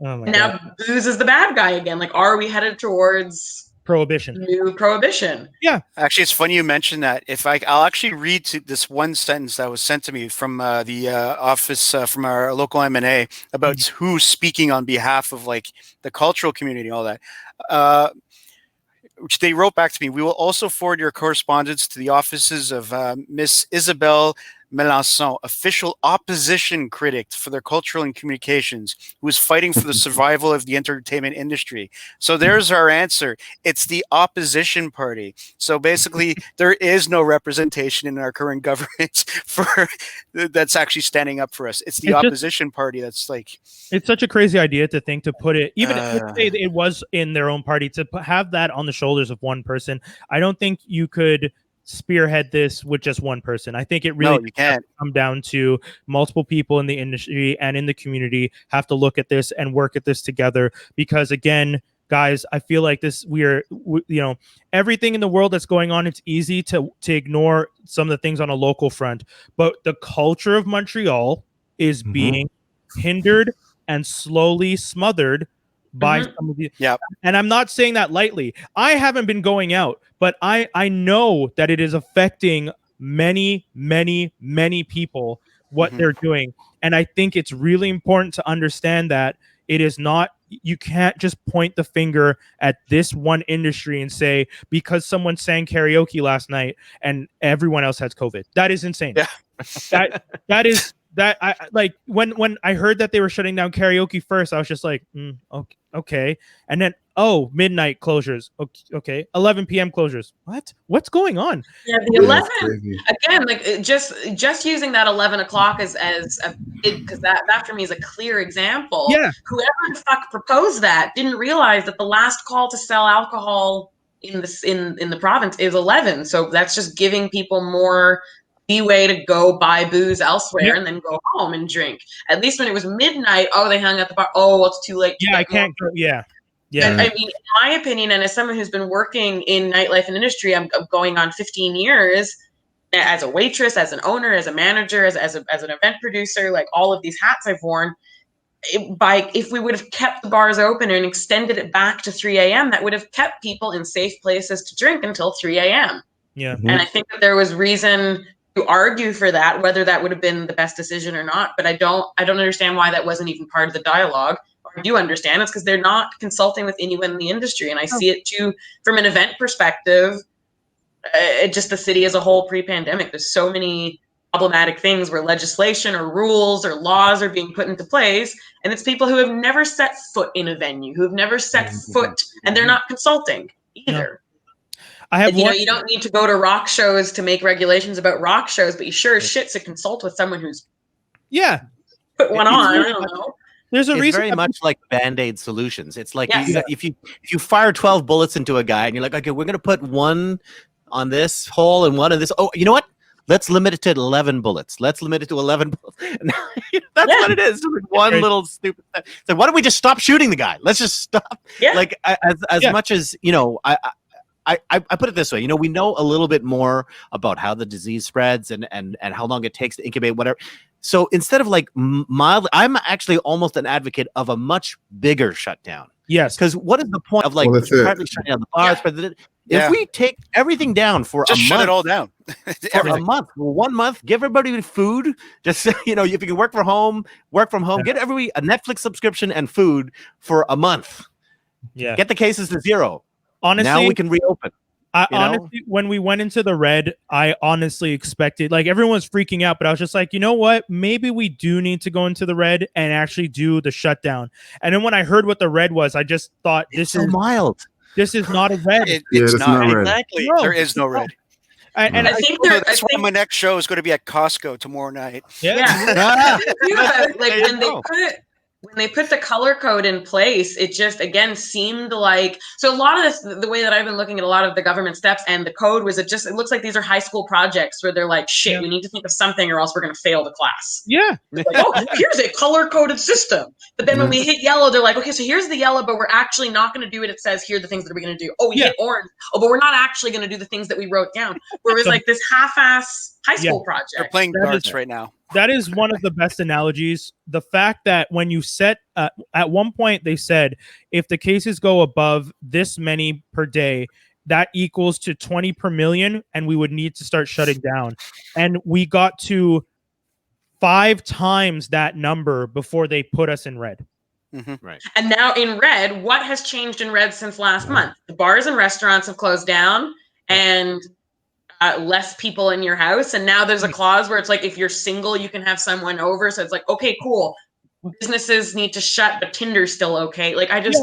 Oh my now God. booze is the bad guy again. Like, are we headed towards prohibition? New prohibition. Yeah. Actually, it's funny you mentioned that. I'll actually read this one sentence that was sent to me from the office from our local M&A about who's speaking on behalf of like the cultural community and all that. Which they wrote back to me. We will also forward your correspondence to the offices of Miss Isabelle Melançon, official opposition critic for their cultural and communications, who is fighting for the survival of the entertainment industry. So there's our answer. It's the opposition party. So basically, there is no representation in our current government that's actually standing up for us. It's the opposition party that's like... It's such a crazy idea to think to put it, even if it was in their own party, to have that on the shoulders of one person. I don't think you could spearhead this with just one person. I think it really can't come down to multiple people in the industry and in the community have to look at this and work at this together. Because again, guys, I feel like everything in the world that's going on, it's easy to ignore some of the things on a local front, but the culture of Montreal is being hindered and slowly smothered by some of the and I'm not saying that lightly. I haven't been going out, but I know that it is affecting many, many, many people what they're doing. And I think it's really important to understand that it is not, you can't just point the finger at this one industry and say, because someone sang karaoke last night and everyone else has COVID. That is insane. Yeah. that is that I like when I heard that they were shutting down karaoke first, I was just like, okay. And then, midnight closures. Okay. 11 p.m. closures. What's going on? Yeah, the 11 again, like just using that 11 o'clock as because that for me is a clear example. Yeah. Whoever the fuck proposed that didn't realize that the last call to sell alcohol in the province is 11. So that's just giving people more leeway to go buy booze elsewhere and then go home and drink. At least when it was midnight, they hung at the bar. Oh, well, it's too late. I can't go. Yeah. And, I mean, in my opinion, and as someone who's been working in nightlife and industry, I'm going on 15 years as a waitress, as an owner, as a manager, as an event producer, like all of these hats I've worn. If we would have kept the bars open and extended it back to 3 a.m., that would have kept people in safe places to drink until 3 a.m. Yeah. And I think that there was reason to argue for that, whether that would have been the best decision or not. But I don't understand why that wasn't even part of the dialogue. Or I do understand it's because they're not consulting with anyone in the industry. And I see it too from an event perspective. Just the city as a whole pre-pandemic. There's so many problematic things where legislation or rules or laws are being put into place. And it's people who have never set foot in a venue, who have never set foot, and they're not consulting either. I have you don't need to go to rock shows to make regulations about rock shows, but you sure as shit to consult with someone who's put one on. I don't know. There's a it's reason very much like Band-Aid solutions. It's like if you fire 12 bullets into a guy and you're like, okay, we're gonna put one on this hole and one on this. Oh, you know what? Let's limit it to 11 bullets. Let's limit it to 11 bullets. That's what it is. Like one little stupid thing. So why don't we just stop shooting the guy? Let's just stop. Yeah. Like as much as I put it this way, we know a little bit more about how the disease spreads and how long it takes to incubate, whatever. So instead of like mild, I'm actually almost an advocate of a much bigger shutdown. Yes. Because what is the point of like partly shutting down the bars? But if we take everything down for just a month, shut it all down. for a month, 1 month, give everybody food. Just if you can work from home, get everybody a Netflix subscription and food for a month. Yeah. Get the cases to zero. Honestly, now we can reopen. Honestly, when we went into the red, I honestly expected, like, everyone was freaking out, but I was just like, you know what? Maybe we do need to go into the red and actually do the shutdown. And then when I heard what the red was, I just thought, this is mild. This is not a red. It's not red. Exactly. No, there is no red. And I think that's why my next show is going to be at Costco tomorrow night. Yeah. When they put the color code in place, it just again seemed like, so a lot of this, the way that I've been looking at a lot of the government steps and the code was it looks like these are high school projects where they're like, shit, we need to think of something or else we're going to fail the class. Yeah. Like, here's a color coded system. But then when we hit yellow, they're like, okay, so here's the yellow, but we're actually not going to do it. It says here are the things that we're going to do. Oh, we hit orange. Oh, but we're not actually going to do the things that we wrote down. Where it was like this half-ass high school project. They're playing darts right now. That is one of the best analogies. The fact that when you set, at one point they said, if the cases go above this many per day, that equals to 20 per million, and we would need to start shutting down. And we got to 5 times that number before they put us in red. Right. And now in red, what has changed in red since last month? The bars and restaurants have closed down, and less people in your house. And now there's a clause where it's like, if you're single, you can have someone over. So it's like, okay, cool. Businesses need to shut, but Tinder's still okay. Like, I just,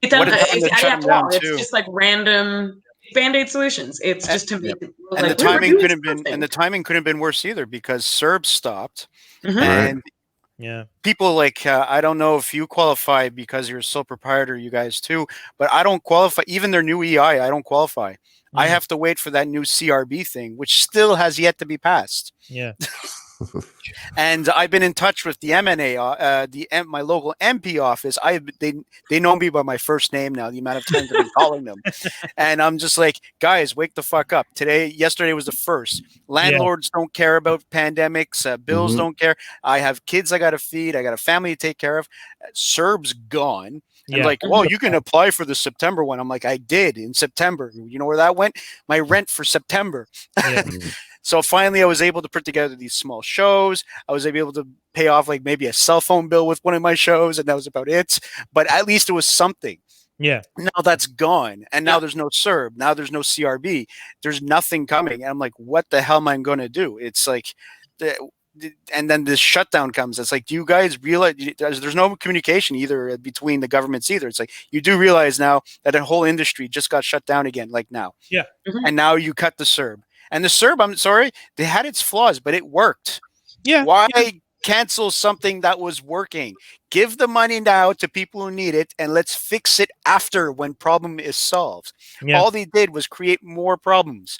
it's just like random Band-Aid solutions. It's just to make it and the timing couldn't have been worse either, because Serbs stopped and people like I don't know if you qualify because you're a sole proprietor, you guys too, but I don't qualify. Even their new EI, I don't qualify. I have to wait for that new CRB thing, which still has yet to be passed. Yeah. And I've been in touch with the MNA, my local MP office. They know me by my first name now, the amount of times I've been calling them. And I'm just like, guys, wake the fuck up. Yesterday was the first. Landlords don't care about pandemics. Bills don't care. I have kids I got to feed. I got a family to take care of. Serbs gone. And Yeah. like, well, you can apply for the September one. I'm like, I did in September. You know where that went? My rent for September. Yeah. So finally, I was able to put together these small shows. I was able to pay off like maybe a cell phone bill with one of my shows, and that was about it. But at least it was something. Yeah. Now that's gone, and now there's no CERB. Now there's no CRB. There's nothing coming. And I'm like, what the hell am I going to do? It's like, and then this shutdown comes. It's like, do you guys realize there's no communication either between the governments either? It's like, you do realize now that a whole industry just got shut down again, like now. Yeah. And now you cut the CERB. And the CERB, I'm sorry, they had its flaws, but it worked. Yeah. Why cancel something that was working? Give the money now to people who need it, and let's fix it after when problem is solved. Yeah. All they did was create more problems.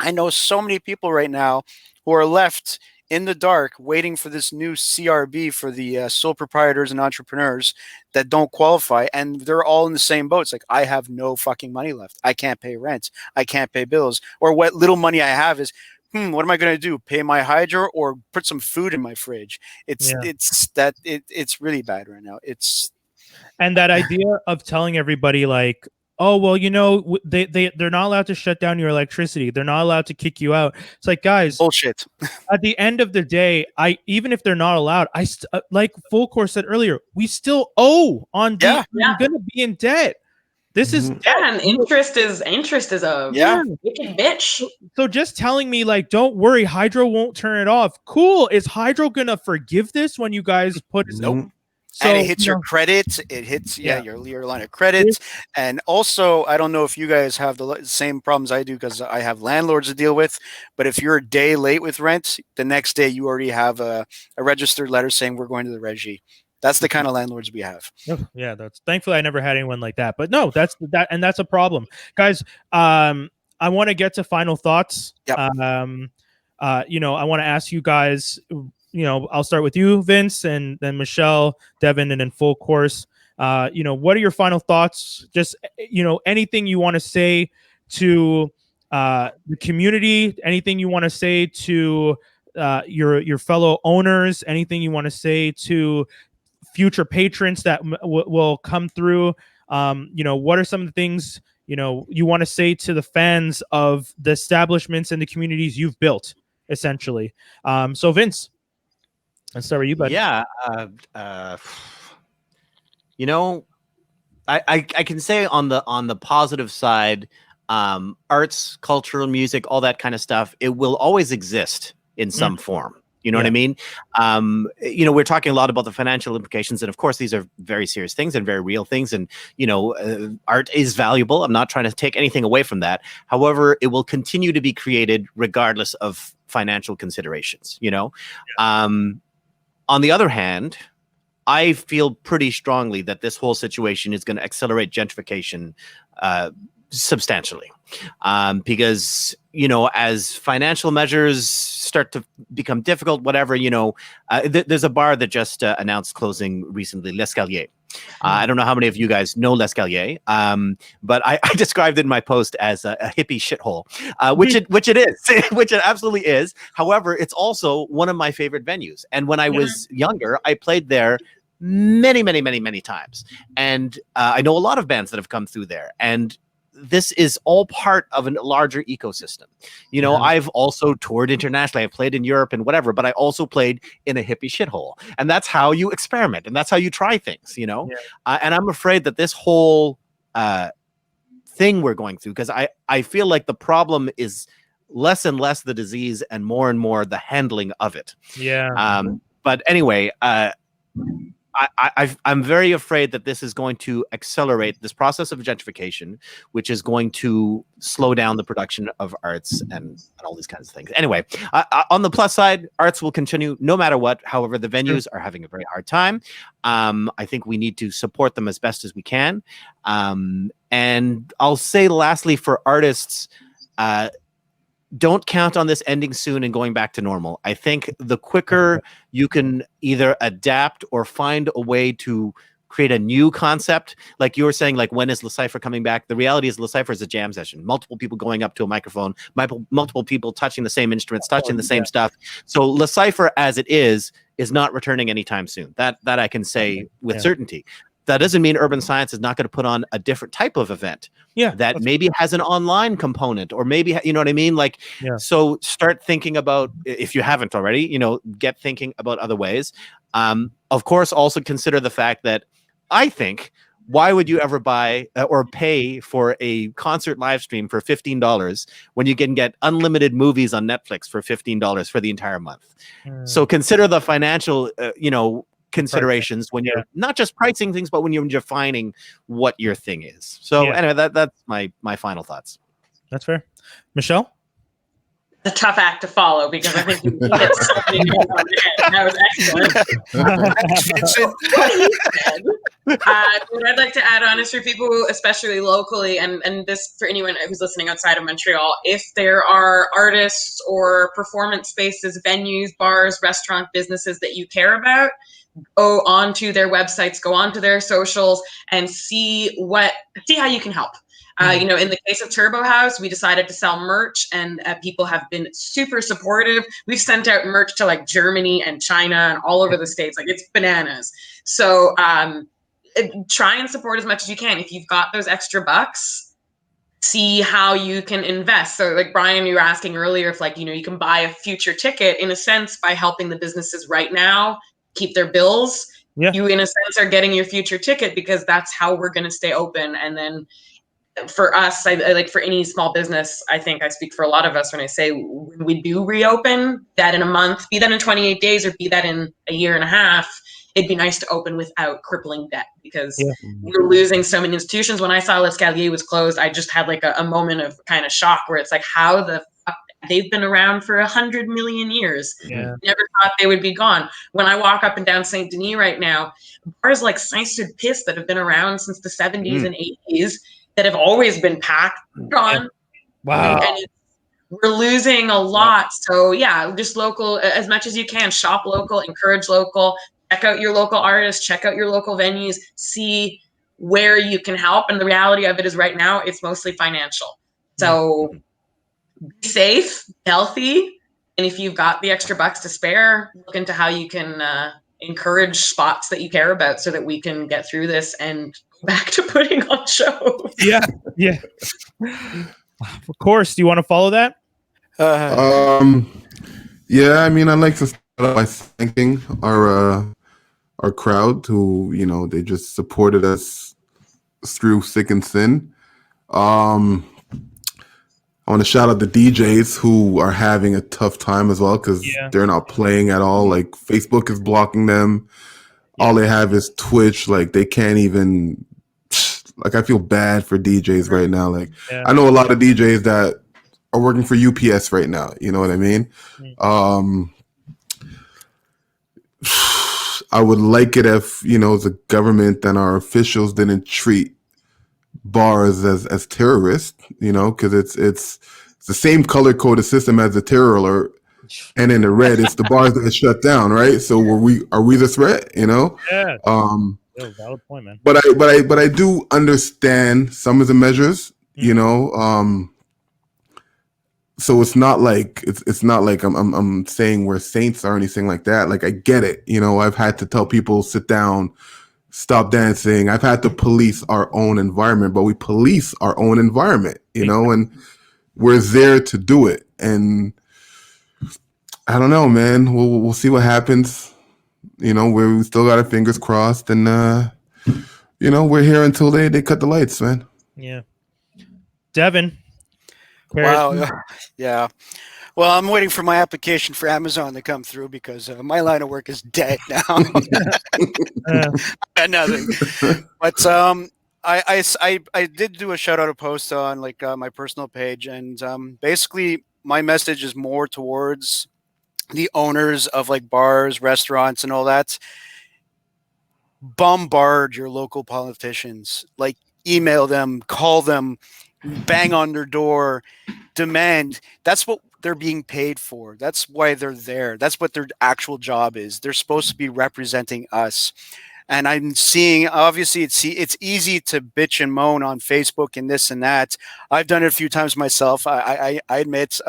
I know so many people right now who are left in the dark waiting for this new CRB for the sole proprietors and entrepreneurs that don't qualify, and they're all in the same boat. It's like, I have no fucking money left. I can't pay rent. I can't pay bills. Or what little money I have is, what am I going to do? Pay my hydro or put some food in my fridge? It's really bad right now. And that idea of telling everybody like, oh, well, you know, they're not allowed to shut down your electricity. They're not allowed to kick you out. It's like, guys, bullshit. At the end of the day, even if they're not allowed, like Full Course said earlier, we still owe on debt. We're going to be in debt. This is and interest is a wicked bitch. So just telling me like, don't worry, Hydro won't turn it off. Cool. Is Hydro gonna forgive this when you guys put it? Nope. So, and it hits your credit. It hits your line of credit. And also, I don't know if you guys have the same problems I do, because I have landlords to deal with. But if you're a day late with rent, the next day you already have a registered letter saying we're going to the regie. That's the kind of landlords we have. Yeah, that's thankfully I never had anyone like that. But no, that's a problem, guys. I want to get to final thoughts. Yep. I want to ask you guys. I'll start with you, Vince, and then Michelle, Devin, and then Full Course. What are your final thoughts? Just anything you want to say to the community. Anything you want to say to your fellow owners. Anything you want to say to future patrons that will come through. What are some of the things you want to say to the fans of the establishments and the communities you've built, essentially? So Vince, let's start with you, buddy. Yeah, I can say on the positive side, arts, cultural, music, all that kind of stuff, it will always exist in some form. You know what I mean? We're talking a lot about the financial implications, and of course, these are very serious things and very real things. And art is valuable. I'm not trying to take anything away from that. However, it will continue to be created regardless of financial considerations. On the other hand, I feel pretty strongly that this whole situation is going to accelerate gentrification substantially, because as financial measures start to become difficult, whatever, there's a bar that just announced closing recently, L'Escalier. I don't know how many of you guys know L'Escalier, but I described it in my post as a hippie shithole, which it is, which it absolutely is. However, it's also one of my favorite venues, and when I was younger, I played there many, many, many, many times, and I know a lot of bands that have come through there, and this is all part of a larger ecosystem. I've also toured internationally. I've played in Europe and whatever, but I also played in a hippie shithole. And that's how you experiment, and that's how you try things, and I'm afraid that this whole thing we're going through, because I feel like the problem is less and less the disease and more the handling of it. Yeah. But anyway, I'm very afraid that this is going to accelerate this process of gentrification, which is going to slow down the production of arts and all these kinds of things. Anyway, on the plus side, arts will continue no matter what. However, the venues are having a very hard time. I think we need to support them as best as we can. And I'll say lastly, for artists, don't count on this ending soon and going back to normal. I think the quicker you can either adapt or find a way to create a new concept, like you were saying, like when is Le Cypher coming back? The reality is Le Cypher is a jam session. Multiple people going up to a microphone, multiple people touching the same instruments, touching the same stuff. So Le Cypher as it is not returning anytime soon. That I can say with certainty. that doesn't mean urban science is not going to put on a different type of event. Yeah, that maybe has an online component, or maybe, you know what I mean? Like, Yeah. so start thinking about, if you haven't already, you know, get thinking about other ways. Of course, also consider the fact that I think, why would you ever buy or pay for a concert live stream for $15 when you can get unlimited movies on Netflix for $15 for the entire month? So consider the financial, you know, considerations when you're not just pricing things, but when you're defining what your thing is. So anyway, that's my final thoughts. That's fair. Michelle? A tough act to follow, because I think you hit so many nails on the head. That was excellent. What I'd like to add on is for people, especially locally, and this for anyone who's listening outside of Montreal, if there are artists or performance spaces, venues, bars, restaurant businesses that you care about, go onto their websites, go onto their socials, and see how you can help. You know, in the case of Turbo House, we decided to sell merch, and people have been super supportive. We've sent out merch to like Germany and China and all over the States. Like, it's bananas. So try and support as much as you can. If you've got those extra bucks, see how you can invest. So like Brian, you were asking earlier if, like, you know, you can buy a future ticket, in a sense, by helping the businesses right now keep their bills. You, in a sense, are getting your future ticket, because that's how we're going to stay open. And then for us, I like, for any small business, I think I speak for a lot of us when I say when we do reopen, that in a month, be that in 28 days or be that in a year and a half, it'd be nice to open without crippling debt, because we're losing so many institutions. When I saw L'Escalier was closed, I just had like a moment of kind of shock, where it's like, how the fuck, they've been around for 100 million years. Never thought they would be gone. When I walk up and down Saint Denis right now, bars like Saint-Sulpice that have been around since the 70s and 80s, that have always been packed, gone. Wow. And we're losing a lot. So yeah, just local as much as you can. Shop local, encourage local, check out your local artists, check out your local venues, see where you can help. And the reality of it is, right now, it's mostly financial. So be safe, healthy, and if you've got the extra bucks to spare, look into how you can encourage spots that you care about, so that we can get through this and go back to putting on shows. Yeah. Of course. Do you want to follow that? Yeah, I mean, I'd like to start out by thanking our crowd, who, you know, they just supported us through thick and thin. I want to shout out the DJs who are having a tough time as well, because they're not playing at all. Like, Facebook is blocking them. All they have is Twitch. Like, they can't even, like, I feel bad for DJs right now. Like, I know a lot of DJs that are working for UPS right now. You know what I mean? I would like it if, you know, the government and our officials didn't treat bars as terrorists, you know, because it's the same color coded system as the terror alert, and in the red it's the bars that are shut down, right? So are we the threat, you know? Valid point, man. But I do understand some of the measures, you know. So it's not like I'm saying we're saints or anything like that. Like, I get it, you know. I've had to tell people, sit down, stop dancing. I've had to police our own environment, but we police our own environment, you know, and we're there to do it. And I don't know, man. We'll see what happens. You know, we still got our fingers crossed, and you know, we're here until they cut the lights, man. Yeah. Devin. Wow. Yeah. Well, I'm waiting for my application for Amazon to come through, because my line of work is dead now. Got nothing. But I did do a shout out post on like my personal page, and basically my message is more towards the owners of like bars, restaurants, and all that. Bombard your local politicians, like email them, call them, bang on their door, demand. That's what they're being paid for. That's why they're there. That's what their actual job is. They're supposed to be representing us. And I'm seeing, obviously, it's easy to bitch and moan on Facebook and this and that. I've done it a few times myself, I admit.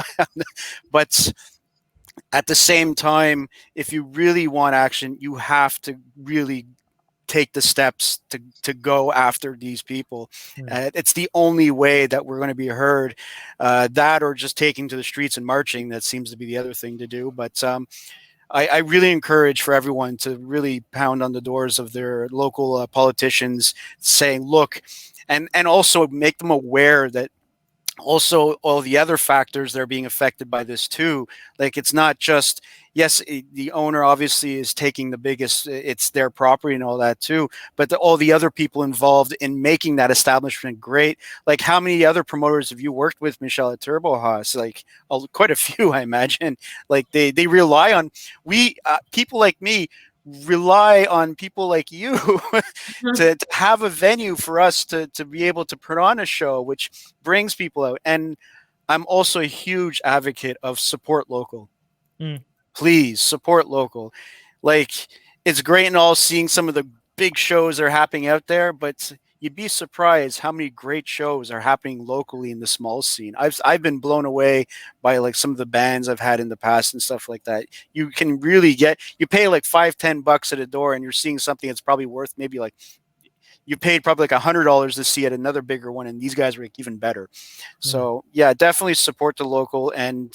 But at the same time, if you really want action, you have to really take the steps to go after these people. Mm. It's the only way that we're going to be heard. That or just taking to the streets and marching. That seems to be the other thing to do. But I really encourage for everyone to really pound on the doors of their local politicians, saying, look, and also make them aware that also all the other factors that are being affected by this too. Like, it's not just, yes, the owner obviously is taking the biggest, it's their property and all that too, but all the other people involved in making that establishment great. Like, how many other promoters have you worked with, Michelle, at Turbo House? Like, quite a few, I imagine. Like, they rely on, people like me rely on people like you to have a venue for us to be able to put on a show, which brings people out. And I'm also a huge advocate of support local. Please support local. Like, it's great and all seeing some of the big shows that are happening out there, but you'd be surprised how many great shows are happening locally in the small scene. I've been blown away by like some of the bands I've had in the past and stuff like that. You can really you pay like $5-10 at a door, and you're seeing something that's probably worth maybe like, you paid probably like $100 to see at another bigger one, and these guys were like even better. So yeah, definitely support the local, and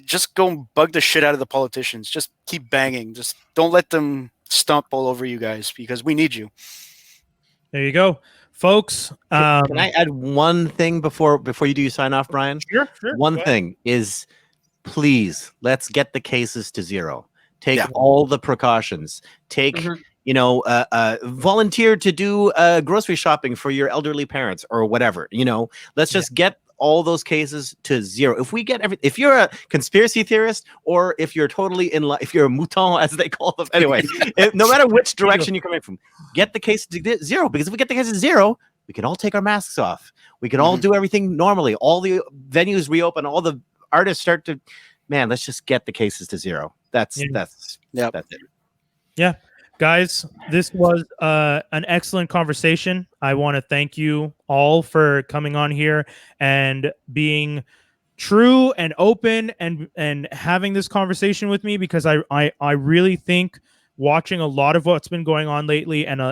just go and bug the shit out of the politicians. Just keep banging. Just don't let them stomp all over you guys, because we need you. There you go, folks. Can I add one thing before you do sign off, Brian? Sure. One thing is, please, let's get the cases to zero. Take all the precautions. Take, volunteer to do grocery shopping for your elderly parents or whatever. Let's just get all those cases to zero. If we get if you're a conspiracy theorist, or if you're totally if you're a mouton, as they call them, anyway, no matter which direction you're coming from, get the cases to zero. Because if we get the cases to zero, we can all take our masks off. We can all do everything normally. All the venues reopen. All the artists start to, man, let's just get the cases to zero. That's it. Yeah. Guys, this was an excellent conversation. I want to thank you all for coming on here and being true and open and having this conversation with me, because I really think, watching a lot of what's been going on lately, and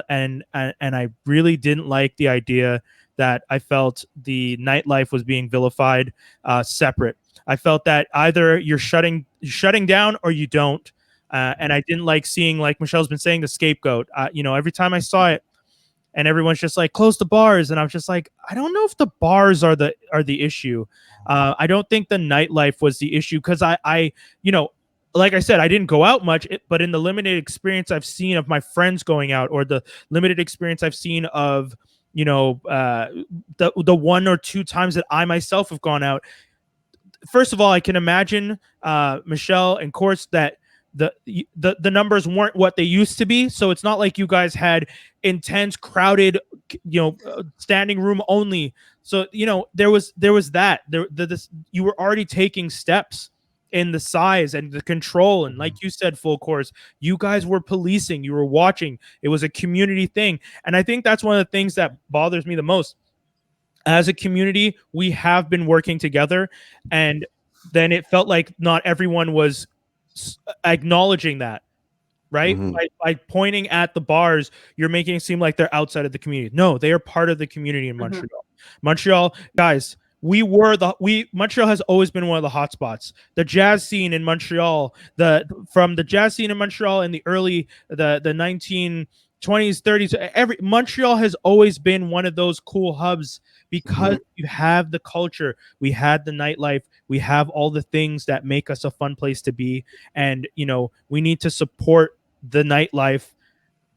I really didn't like the idea that I felt the nightlife was being vilified separate. I felt that either you're shutting down or you don't. And I didn't like seeing, like Michelle's been saying, the scapegoat. Every time I saw it, and everyone's just like, close the bars, and I was just like, I don't know if the bars are the issue. I don't think the nightlife was the issue, because I like I said, I didn't go out much, but in the limited experience I've seen of my friends going out, or the limited experience I've seen of the one or two times that I myself have gone out. First of all, I can imagine, Michelle and Courts, that the numbers weren't what they used to be. So it's not like you guys had intense, crowded, standing room only. So there was that you were already taking steps in the size and the control, and like you said, full course, you guys were policing, you were watching. It was a community thing, and I think that's one of the things that bothers me the most. As a community, we have been working together, and then it felt like not everyone was acknowledging that, right? By pointing at the bars, you're making it seem like they're outside of the community. No, they are part of the community in Montreal. Montreal, guys, Montreal has always been one of the hot spots. The jazz scene in Montreal, from the jazz scene in Montreal in the early the 1920s, 30s, Montreal has always been one of those cool hubs, because you have the culture, we had the nightlife, we have all the things that make us a fun place to be, and we need to support the nightlife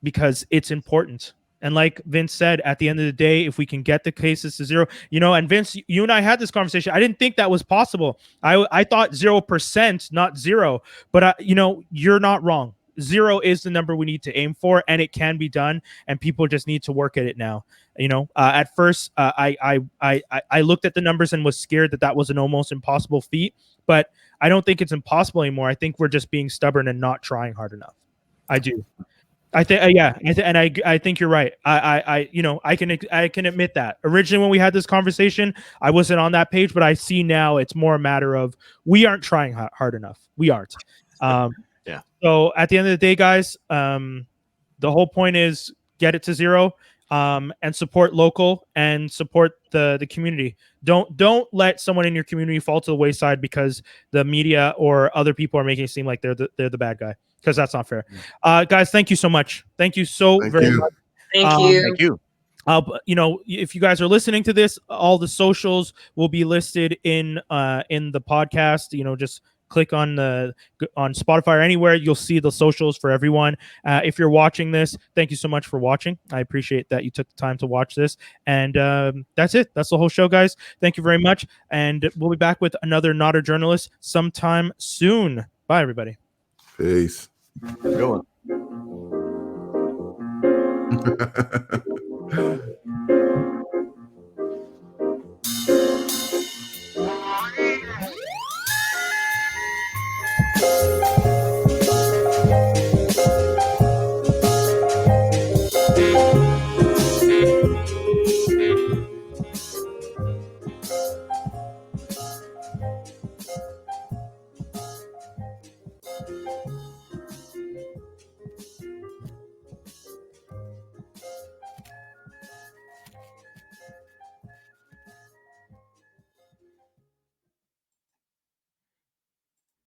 because it's important. And like Vince said, at the end of the day, if we can get the cases to zero, and Vince, you and I had this conversation. I didn't think that was possible. I thought 0%, not zero, but you're not wrong. Zero is the number we need to aim for, and it can be done, and people just need to work at it now. At first, I looked at the numbers and was scared that was an almost impossible feat, but I don't think it's impossible anymore. I think we're just being stubborn and not trying hard enough. I do. I think, I think you're right. I can admit that. Originally, when we had this conversation, I wasn't on that page, but I see now it's more a matter of we aren't trying hard enough. We aren't. So at the end of the day, guys, the whole point is get it to zero, and support local and support the community. Don't let someone in your community fall to the wayside because the media or other people are making it seem like they're the bad guy, because that's not fair. Guys, thank you so much. Thank you so Thank very you. much. Thank you. Thank you. You know, if you guys are listening to this, all the socials will be listed in the podcast. You know, just click on Spotify or anywhere. You'll see the socials for everyone. If you're watching this, thank you so much for watching. I appreciate that you took the time to watch this. And that's it. That's the whole show, guys. Thank you very much. And we'll be back with another Not a Journalist sometime soon. Bye, everybody. Peace. Have a good one.